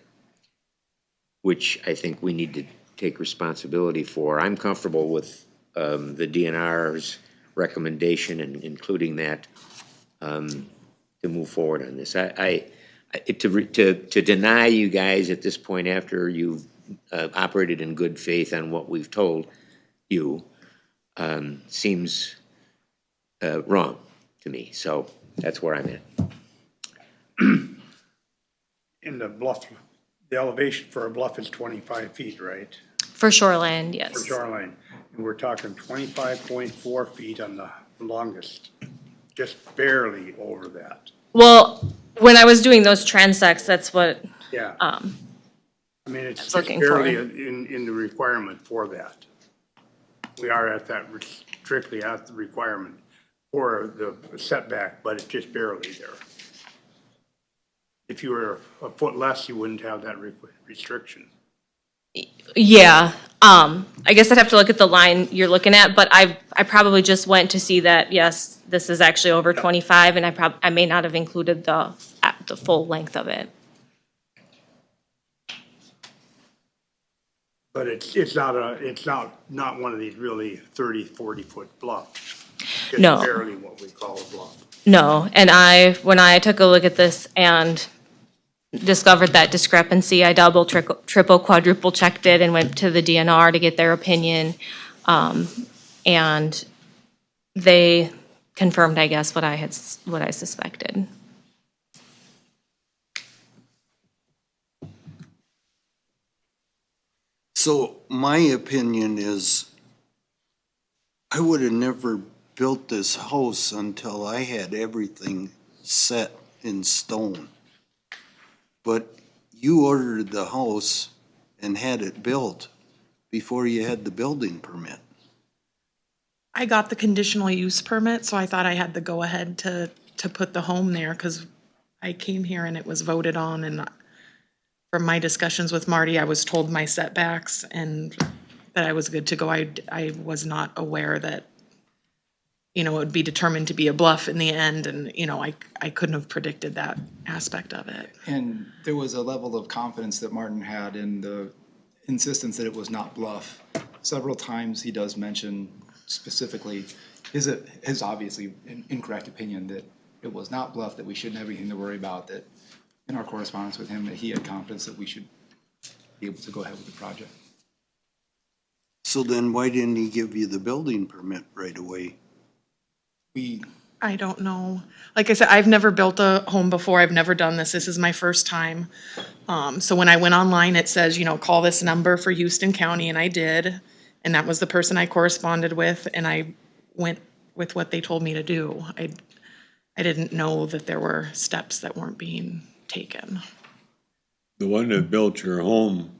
which I think we need to take responsibility for. I'm comfortable with the DNR's recommendation and including that to move forward on this. To deny you guys at this point after you've operated in good faith on what we've told you seems wrong to me. So that's where I'm at. In the bluff, the elevation for a bluff is 25 feet, right? For shoreland, For yes. shoreline. And we're talking 25.4 feet on the longest, just barely over that. Well, when I was doing those transects, that's what, Yeah. I mean, it's just looking barely for. in the requirement for that. We are at that, strictly at the requirement for the setback, but it's just barely there. If you were a foot less, you wouldn't have that restriction. yeah. I guess I'd have to look at the line you're looking at, but I probably just went to see that, yes, this is actually over 25, and I may not have included the full length of it. But it's not one of these really 30, 40-foot bluffs. Just No. barely what we call a bluff. No, and when I took a look at this and discovered that discrepancy, I double, triple, quadruple checked it and went to the DNR to get their opinion. And they confirmed, I guess, what I suspected. So my opinion is I would have never built this house until I had everything set in stone. But you ordered the house and had it built before you had the building permit. I got the conditional use permit, so I thought I had the go-ahead to put the home there, because I came here and it was voted on, and from my discussions with Marty, I was told my setbacks and that I was good to go. I was not aware that, it would be determined to be a bluff in the end, and, I couldn't have predicted that aspect of it. And there was a level of confidence that Martin had in the insistence that it was not bluff. Several times he does mention specifically his obviously incorrect opinion that it was not bluff, that we shouldn't have anything to worry about, that in our correspondence with him that he had confidence that we should be able to go ahead with the project. So then why didn't he give you the building permit right away? I don't know. Like I said, I've never built a home before. I've never done this. This is my first time. So when I went online, it says, you know, call this number for Houston County, and I did. And that was the person I corresponded with, and I went with what they told me to do. I didn't know that there were steps that weren't being taken. The one that built your home,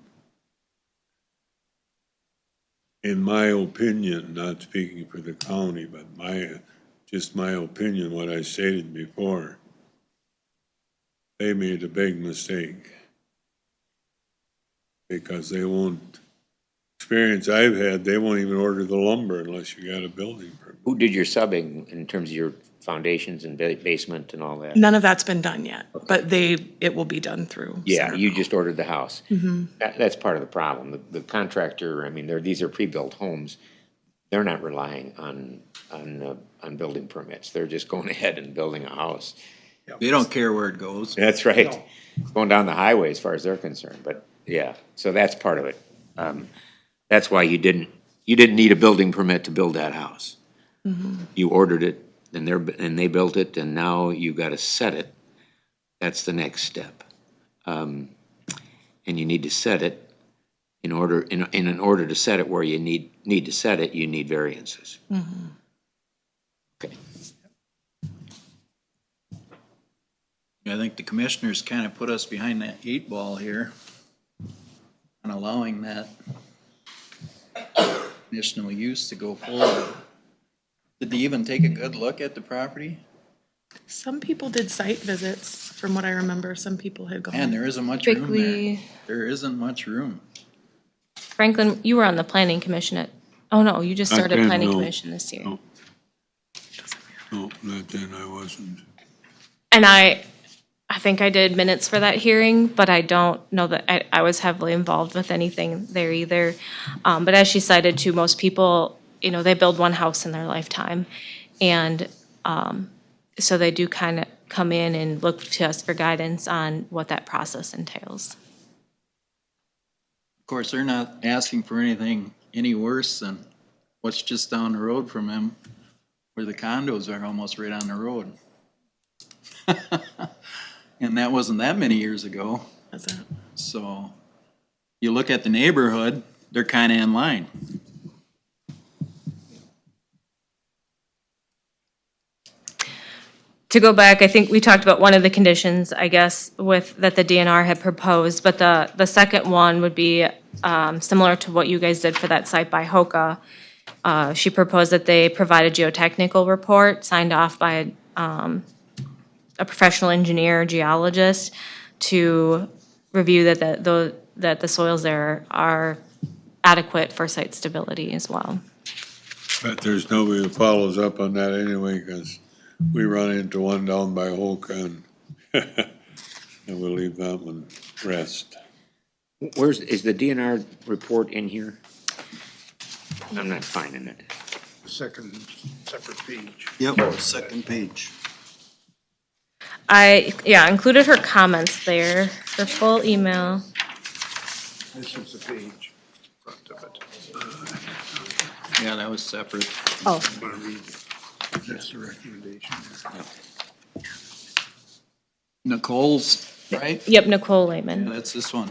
in my opinion, not speaking for the county, but just my opinion, what I stated before, they made a big mistake. Because they won't, experience I've had, they won't even order the lumber unless you got a building permit. Who did your subbing in terms of your foundations and basement and all that? None of that's been done yet, but it will be done through. Yeah, Center. you just ordered the house. That's part of the problem. The contractor, I mean, these are pre-built homes. They're not relying on building permits. They're just going ahead and building a house. They don't care where it goes. That's right. Going down the highway as far as they're concerned, but yeah, so that's part of it. That's why you didn't need a building permit to build that house. You ordered it, and they built it, and now you gotta set it. That's the next step. And you need to set it in order to set it where you need to set it, you need variances. Okay. I think the commissioners kind of put us behind that 8 ball here on allowing that conditional use to go forward. Did they even take a good look at the property? Some people did site visits, from what I remember. Some people had gone. Man, there isn't much room there. Strictly, There isn't much room. Franklin, you were on the planning commission oh no, you just started Okay, planning no. commission this year. No. No, not then, I wasn't. And I think I did minutes for that hearing, but I don't know that I was heavily involved with anything there either. But as she cited too, most people, you know, they build one house in their lifetime. And so they do kind of come in and look to us for guidance on what that process entails. Of course, they're not asking for anything any worse than what's just down the road from them, where the condos are almost right on the road. And that wasn't that many years ago. Was it? So you look at the neighborhood, they're kind of in line. To go back, I think we talked about one of the conditions, I guess, that the DNR had proposed, but the second one would be similar to what you guys did for that site by Hoka. She proposed that they provide a geotechnical report signed off by a professional engineer, geologist, to review that the soils there are adequate for site stability as well. But there's nobody that follows up on that anyway, because we run into one down by Holcon. And we'll leave that one rest. Is the DNR report in here? I'm not finding it. Second, separate page. Yep, second page. I included her comments there, her full email. This is the page, front of it. Yeah, that was separate. Oh, I'm gonna read it. That's the recommendation. Nicole's, right? yep, Nicole Yeah, Lehman. that's this one.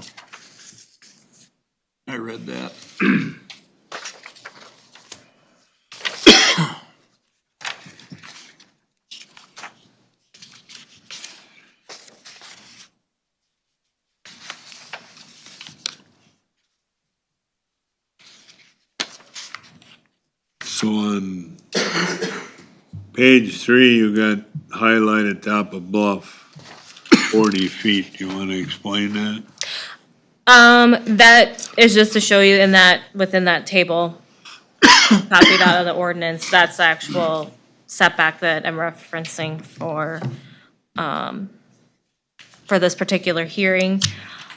I read that. So on page 3, you got highlighted top of bluff, 40 feet. Do you want to explain that? That is just to show you within that table, copied out of the ordinance, that's the actual setback that I'm referencing for this particular hearing.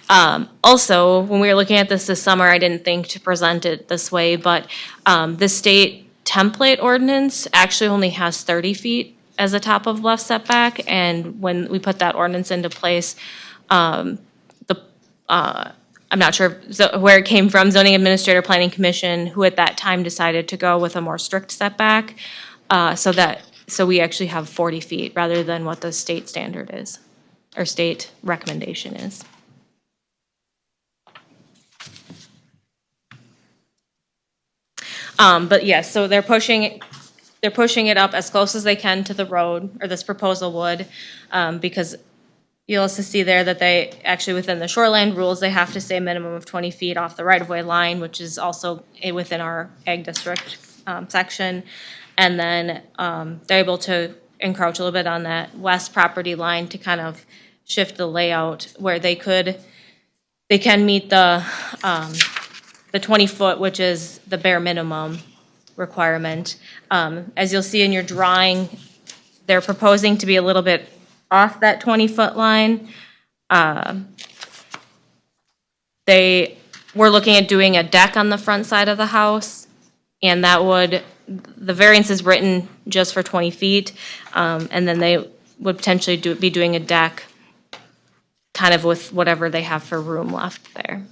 Also, when we were looking at this summer, I didn't think to present it this way, but the state template ordinance actually only has 30 feet as a top of left setback, and when we put that ordinance into place, I'm not sure where it came from, zoning administrator, planning commission, who at that time decided to go with a more strict setback. So we actually have 40 feet rather than what the state standard is, or state recommendation is. But yes, so they're pushing it up as close as they can to the road, or this proposal would, because you'll also see there that they, actually within the shoreline rules, they have to stay a minimum of 20 feet off the right-of-way line, which is also within our ag district section. And then they're able to encroach a little bit on that west property line to kind of shift the layout where they can meet the 20-foot, which is the bare minimum requirement. As you'll see in your drawing, they're proposing to be a little bit off that 20-foot line. They were looking at doing a deck on the front side of the house, and the variance is written just for 20 feet, and then they would potentially be doing a deck kind of with whatever they have for room left there.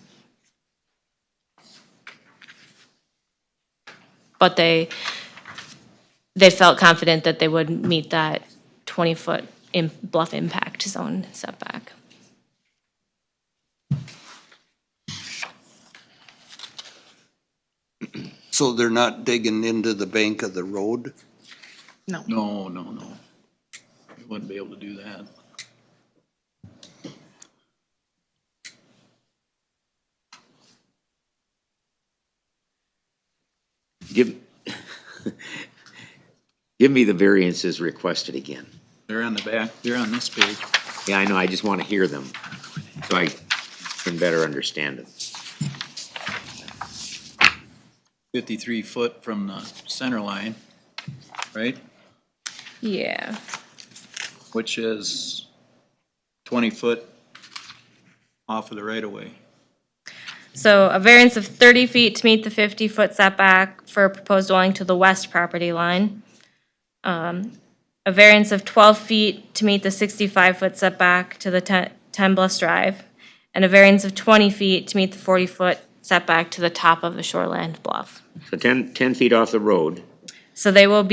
But they felt confident that they would meet that 20-foot bluff impact zone setback. So they're not digging into the bank of the road? No. No. You wouldn't be able to do that. Give me the variances requested again. They're on the back, they're on this page. Yeah, I know, I just want to hear them, so I can better understand them. 53 foot from the center line, right? Yeah. Which is 20 foot off of the right of way. So a variance of 30 feet to meet the 50-foot setback for a proposed dwelling to the west property line. A variance of 12 feet to meet the 65-foot setback to the 10 Bluffs Drive. And a variance of 20 feet to meet the 40-foot setback to the top of the shoreland bluff. So 10 feet off the road, So they will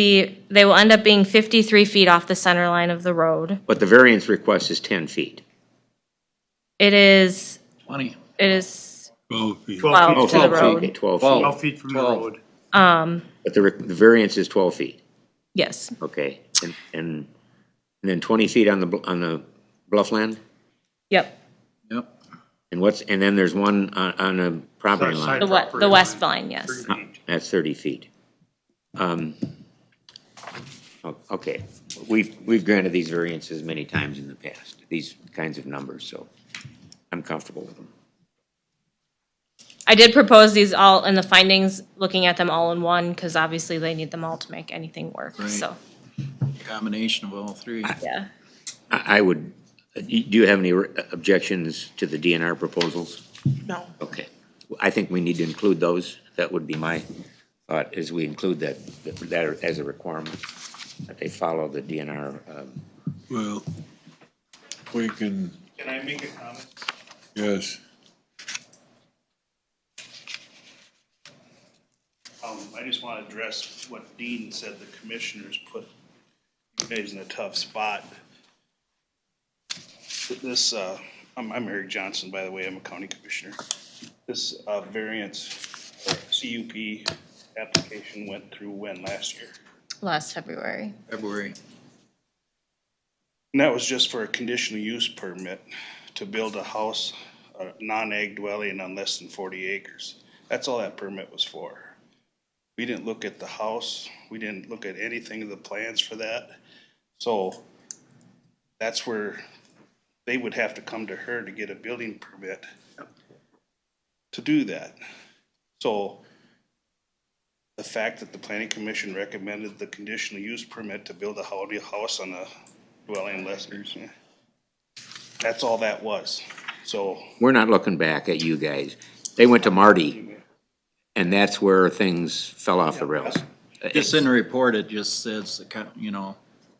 end up being 53 feet off the center line of the road. but the variance request is 10 feet. It is 20. 12 feet. 12 Oh, feet to the 12 road. feet, 12 12. feet. 12 feet from the 12. road. But the variance is 12 feet, Yes, okay? And then 20 feet on the bluff land? yep. Yep. And then there's one on the property South line. side. The west line, yes. 30 feet. That's 30 feet. Okay, we've granted these variances many times in the past, these kinds of numbers, so I'm comfortable with them. I did propose these all in the findings, looking at them all in one, because obviously they need them all to make anything work, Right. so, Combination of all three. yeah. I would, do you have any objections to the DNR proposals? No. Okay, I think we need to include those. That would be my thought, is we include that as a requirement, that they follow the DNR. Well, we can, Can I make a comment? yes, I just want to address what Dean said, the commissioners put you guys in a tough spot. This, I'm Eric Johnson, by the way, I'm a county commissioner. This variance, CUP application went through when, last year? Last February. February. And that was just for a conditional use permit to build a house, a non-ag dwelling on less than 40 acres. That's all that permit was for. We didn't look at the house, we didn't look at anything of the plans for that. So that's where they would have to come to her to get a building permit to do that. So the fact that the planning commission recommended the conditional use permit to build a house on a dwelling less, that's all that was. So We're not looking back at you guys. They went to Marty, and that's where things fell off the rails. Just in the report, it just says,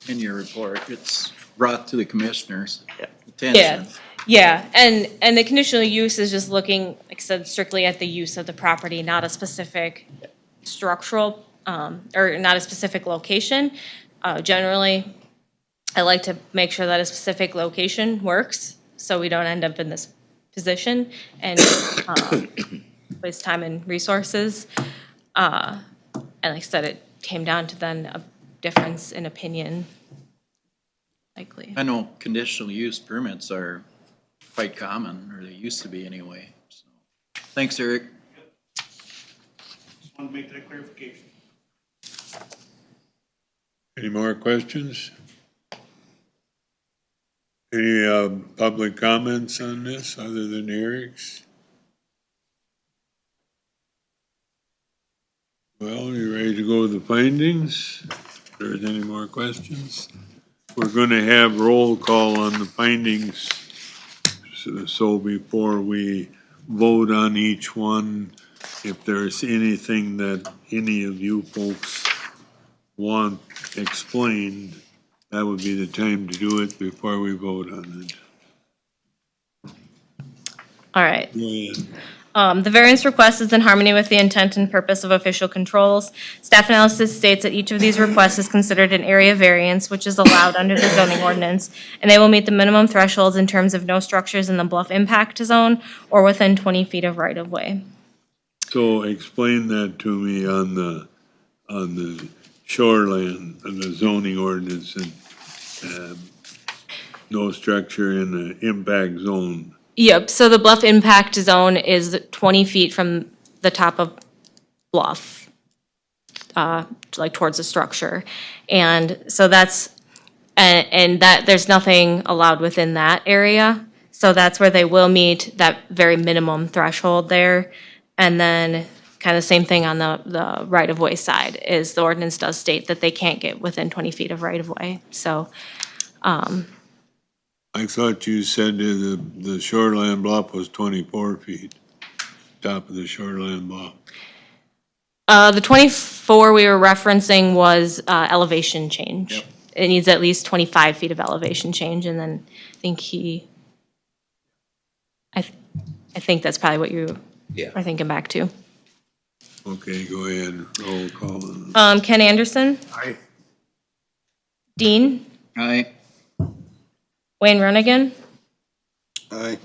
in your report, it's brought to the commissioners' attention. Yeah, and the conditional use is just looking, like I said, strictly at the use of the property, not a specific structural, or not a specific location. Generally, I like to make sure that a specific location works, so we don't end up in this position and waste time and resources. And like I said, it came down to then a difference in opinion, likely. I know conditional use permits are quite common, or they used to be anyway, so. Thanks, Eric. Just want to make that clarification. Any more questions? Any public comments on this other than Eric's? Well, you ready to go to the findings? If there's any more questions? We're going to have roll call on the findings. So before we vote on each one, if there's anything that any of you folks want explained, that would be the time to do it before we vote on it. All right. Go ahead. The variance request is in harmony with the intent and purpose of official controls. Staff analysis states that each of these requests is considered an area variance, which is allowed under the zoning ordinance, and they will meet the minimum thresholds in terms of no structures in the bluff impact zone or within 20 feet of right-of-way. So explain that to me on the shoreline, on the zoning ordinance and no structure in the impact zone. Yep, so the bluff impact zone is 20 feet from the top of bluff, like towards the structure. And so that's, and that, there's nothing allowed within that area. So that's where they will meet that very minimum threshold there. And then kind of same thing on the right-of-way side, is the ordinance does state that they can't get within 20 feet of right-of-way. So, I thought you said the shoreline bluff was 24 feet, top of the shoreline bluff. the 24 we were referencing was elevation change. Yep. It needs at least 25 feet of elevation change, and then I think I think that's probably what you are thinking back to. Okay, go ahead, roll call. Ken Anderson, Aye. Dean, Aye. Wayne Runigan, Aye.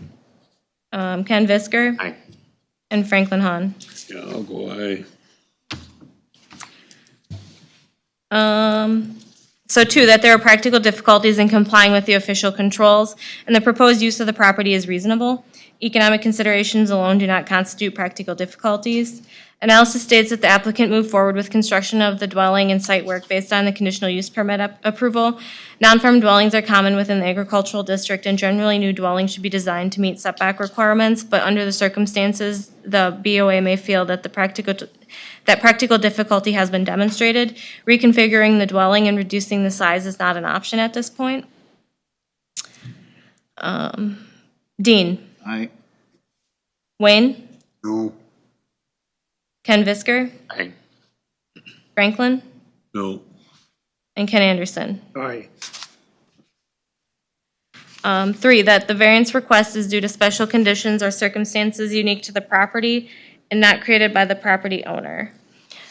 Ken Visker, Aye. and Franklin Hahn. Yeah, I'll go aye. So two, that there are practical difficulties in complying with the official controls, and the proposed use of the property is reasonable. Economic considerations alone do not constitute practical difficulties. Analysis states that the applicant moved forward with construction of the dwelling and site work based on the conditional use permit approval. Non-farm dwellings are common within the agricultural district, and generally new dwellings should be designed to meet setback requirements, but under the circumstances, the BOA may feel that practical difficulty has been demonstrated. Reconfiguring the dwelling and reducing the size is not an option at this point. Dean, Aye. Wayne, No. Ken Visker, Aye. Franklin, No, and Ken Anderson. Aye. Three, that the variance request is due to special conditions or circumstances unique to the property and not created by the property owner.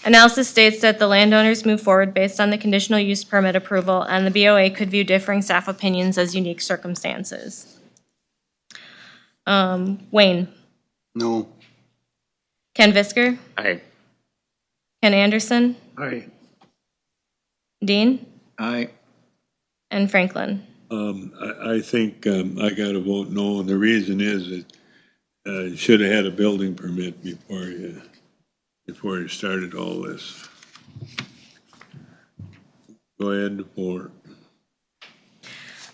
Analysis states that the landowners move forward based on the conditional use permit approval, and the BOA could view differing staff opinions as unique circumstances. Wayne, No. Ken Visker, Aye. Ken Anderson, Aye. Dean, Aye. and Franklin. I think I gotta vote no, and the reason is that you should have had a building permit before you started all this. Go ahead, four.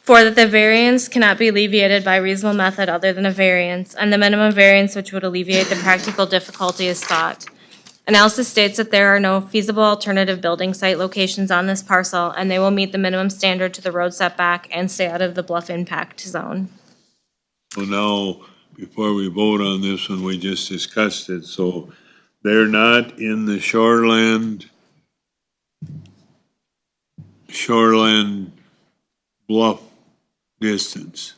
Four, that the variance cannot be alleviated by reasonable method other than a variance, and the minimum variance which would alleviate the practical difficulty is sought. Analysis states that there are no feasible alternative building site locations on this parcel, and they will meet the minimum standard to the road setback and stay out of the bluff impact zone. So now, before we vote on this one, we just discussed it, so they're not in the shoreland bluff distance.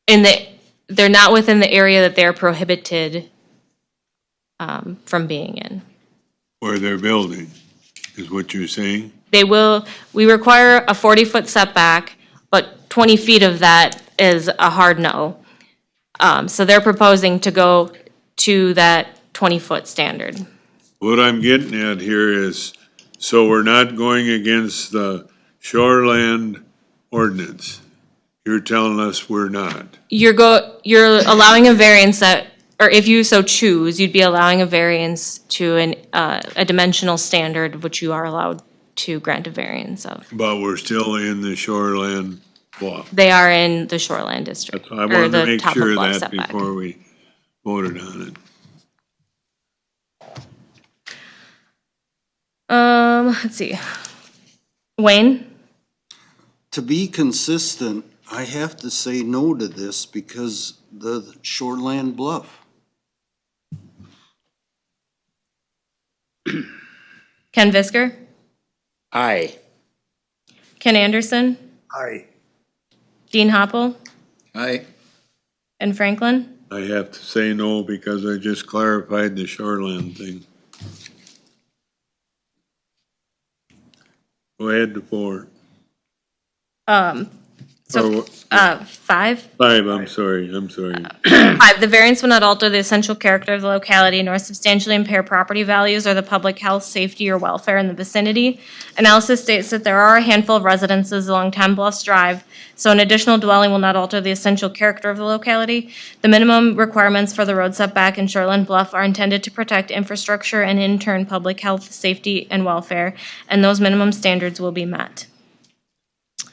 they're not within the area that they're prohibited from being in. Where they're building, is what you're saying? We require a 40-foot setback, but 20 feet of that is a hard no. So they're proposing to go to that 20-foot standard. What I'm getting at here is, so we're not going against the shoreland ordinance. You're telling us we're not. You're allowing a variance that, or if you so choose, you'd be allowing a variance to a dimensional standard, which you are allowed to grant a variance of. But we're still in the shoreland law. They are in the shoreline district. I or wanted the to make top of sure of bluff that setback. before we voted on it. Let's see. Wayne? To be consistent, I have to say no to this because the shoreland bluff. Ken Visker? Aye. Ken Anderson? Aye. Dean Hoppel? Aye. And Franklin? I have to say no because I just clarified the shoreland thing. Go ahead to 4. So, Or 5? 5, I'm sorry. 5, the variance will not alter the essential character of the locality nor substantially impair property values or the public health, safety, or welfare in the vicinity. Analysis states that there are a handful of residences along 10 Bluffs Drive, so an additional dwelling will not alter the essential character of the locality. The minimum requirements for the road setback in Shoreland Bluff are intended to protect infrastructure and in turn public health, safety, and welfare, and those minimum standards will be met.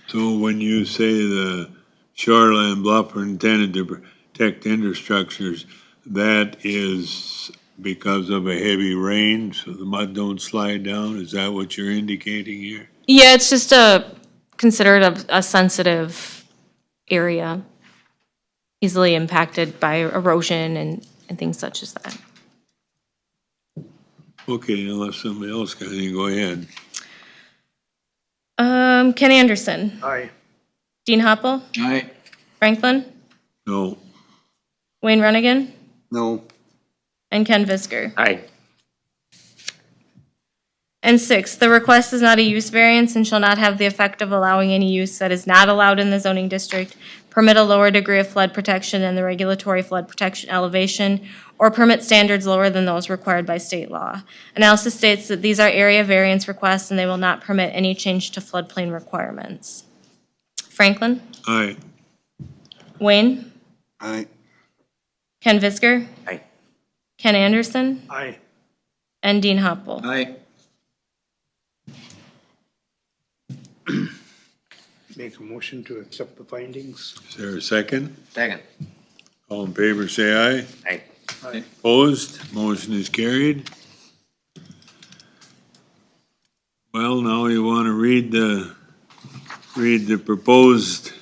So when you say the shoreland bluff are intended to protect infrastructures, that is because of a heavy rain, so the mud don't slide down? Is that what you're indicating here? Yeah, it's just considered a sensitive area, easily impacted by erosion and things such as that. Okay, unless somebody else got any, go ahead. Ken Anderson, Aye. Dean Hoppel, Aye. Franklin, No, Wayne Runnigan, No, and Ken Visker. Aye. And 6, the request is not a use variance and shall not have the effect of allowing any use that is not allowed in the zoning district, permit a lower degree of flood protection than the regulatory flood protection elevation, or permit standards lower than those required by state law. Analysis states that these are area variance requests and they will not permit any change to floodplain requirements. Franklin? aye. Wayne? I, Ken Visker? Aye. Ken Anderson? Aye. And Dean Hoppel. Aye. Make a motion to accept the findings. Is there a second? Second. All in favor, say aye. Aye. Aye. Opposed? Motion is carried. Well, now you want to read the proposed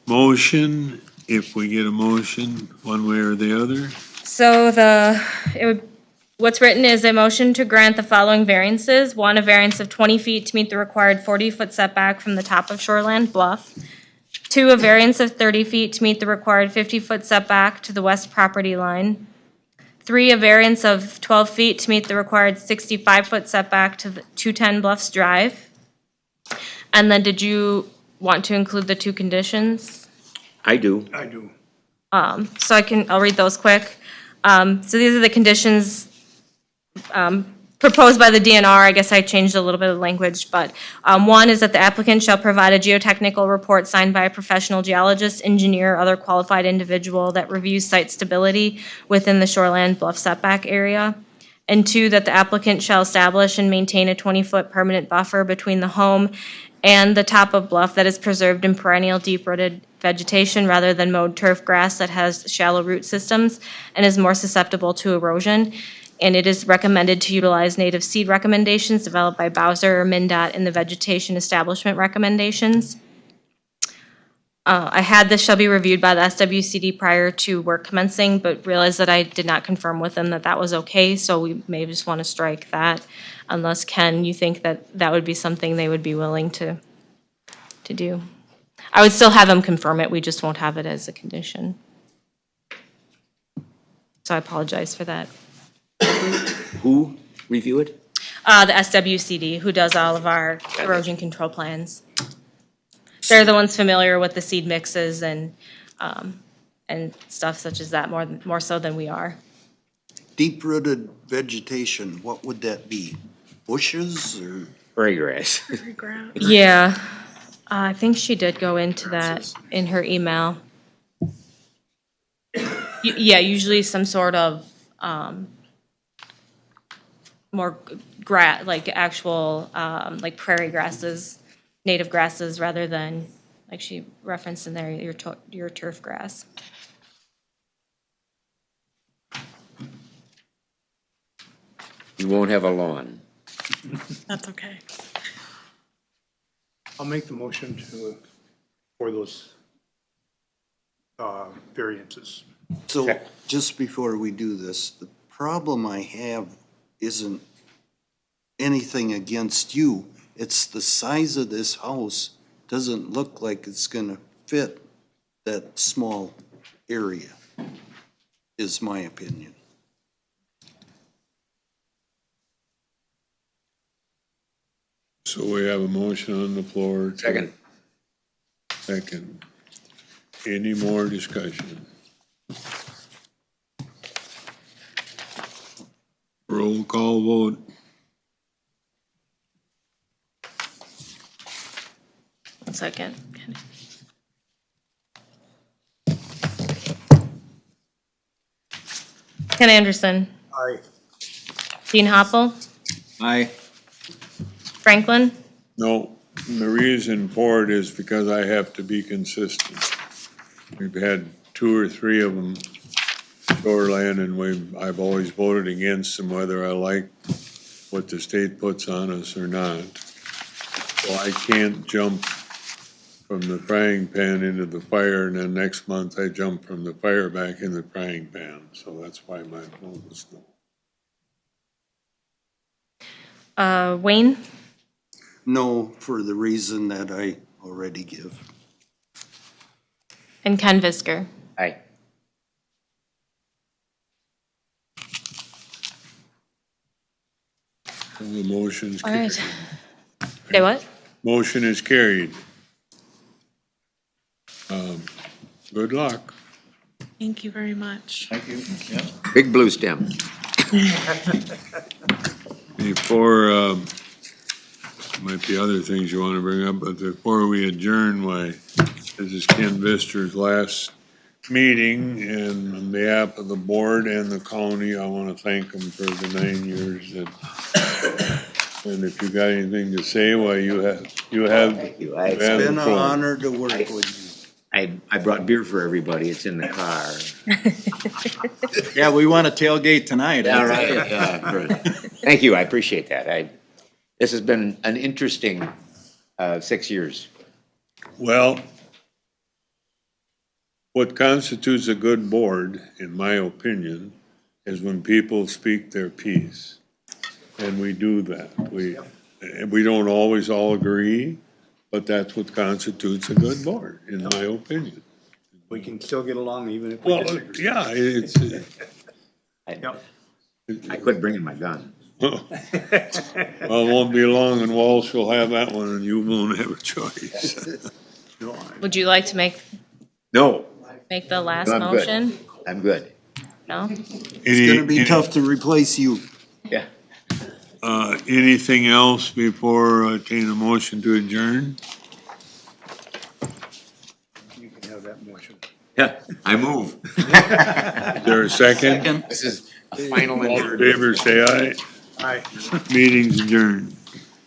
motion, if we get a motion, one way or the other. So what's written is a motion to grant the following variances. 1, a variance of 20 feet to meet the required 40-foot setback from the top of Shoreland Bluff. 2, a variance of 30 feet to meet the required 50-foot setback to the west property line. 3, a variance of 12 feet to meet the required 65-foot setback to the 210 Bluffs Drive. And then did you want to include the 2 conditions? I do. I do. So I'll read those quick. So these are the conditions proposed by the DNR. I guess I changed a little bit of language, but 1 is that the applicant shall provide a geotechnical report signed by a professional geologist, engineer, or other qualified individual that reviews site stability within the shoreland bluff setback area. And 2, that the applicant shall establish and maintain a 20-foot permanent buffer between the home and the top of bluff that is preserved in perennial deep-rooted vegetation rather than mowed turf grass that has shallow root systems and is more susceptible to erosion. And it is recommended to utilize native seed recommendations developed by Bowser or MnDOT in the vegetation establishment recommendations. I had this shall be reviewed by the SWCD prior to work commencing, but realized that I did not confirm with them that that was okay, so we may just want to strike that, unless, Ken, you think that that would be something they would be willing to do. I would still have them confirm it, we just won't have it as a condition. So I apologize for that. Who review it? The SWCD, who does all of our erosion control plans. They're the ones familiar with the seed mixes and stuff such as that more so than we are. Deep-rooted vegetation, what would that be? Bushes or? Prairie grass. Yeah, I think she did go into that in her email. Yeah, usually some sort of, more like actual, like prairie grasses, native grasses, rather than, like she referenced in there, your turf grass. You won't have a lawn. That's okay. I'll make the motion for those, variances. So, just before we do this, the problem I have isn't anything against you. It's the size of this house doesn't look like it's gonna fit that small area, is my opinion. So we have a motion on the floor. Second. Second. Any more discussion? Roll call vote. One second. Ken Anderson, Aye. Dean Hoppel, Aye. Franklin, No, the reason for it is because I have to be consistent. We've had 2 or 3 of them shoreland, and I've always voted against them, whether I like what the state puts on us or not. So I can't jump from the frying pan into the fire, and then next month I jump from the fire back in the frying pan. So that's why my vote was no. Wayne, No, for the reason that I already give. and Ken Visker. Aye. The motion's All carried. right. Say what? Motion is carried. Good luck. Thank you very much. Thank you. Yeah. Big blue stem. Before, might be other things you want to bring up, but before we adjourn, this is Ken Vister's last meeting, and on behalf of the board and the county, I want to thank them for the 9 years. And if you got anything to say, well, you have. Thank you. you have It's the been an floor. honor to work with you. I brought beer for everybody. It's in the car. Yeah, we want a tailgate tonight. All right. Thank you. I appreciate that. This has been an interesting 6 years. Well, what constitutes a good board, in my opinion, is when people speak their piece. And we do that. We don't always all agree, but that's what constitutes a good board, in my opinion. We can still get along even if we Well, disagree. yeah, Yep. I quit bringing my gun. well, it won't be long and Walsh will have that one and you won't have a choice. Would you like to make No, the last No, I'm good. motion? I'm good. No? It's gonna be tough to replace you. Yeah. Anything else before I take a motion to adjourn? You can have that motion. Yeah, I move. Is there a second? Second. This is the final All in adjournment. favor, say aye. Aye. Meeting's adjourned.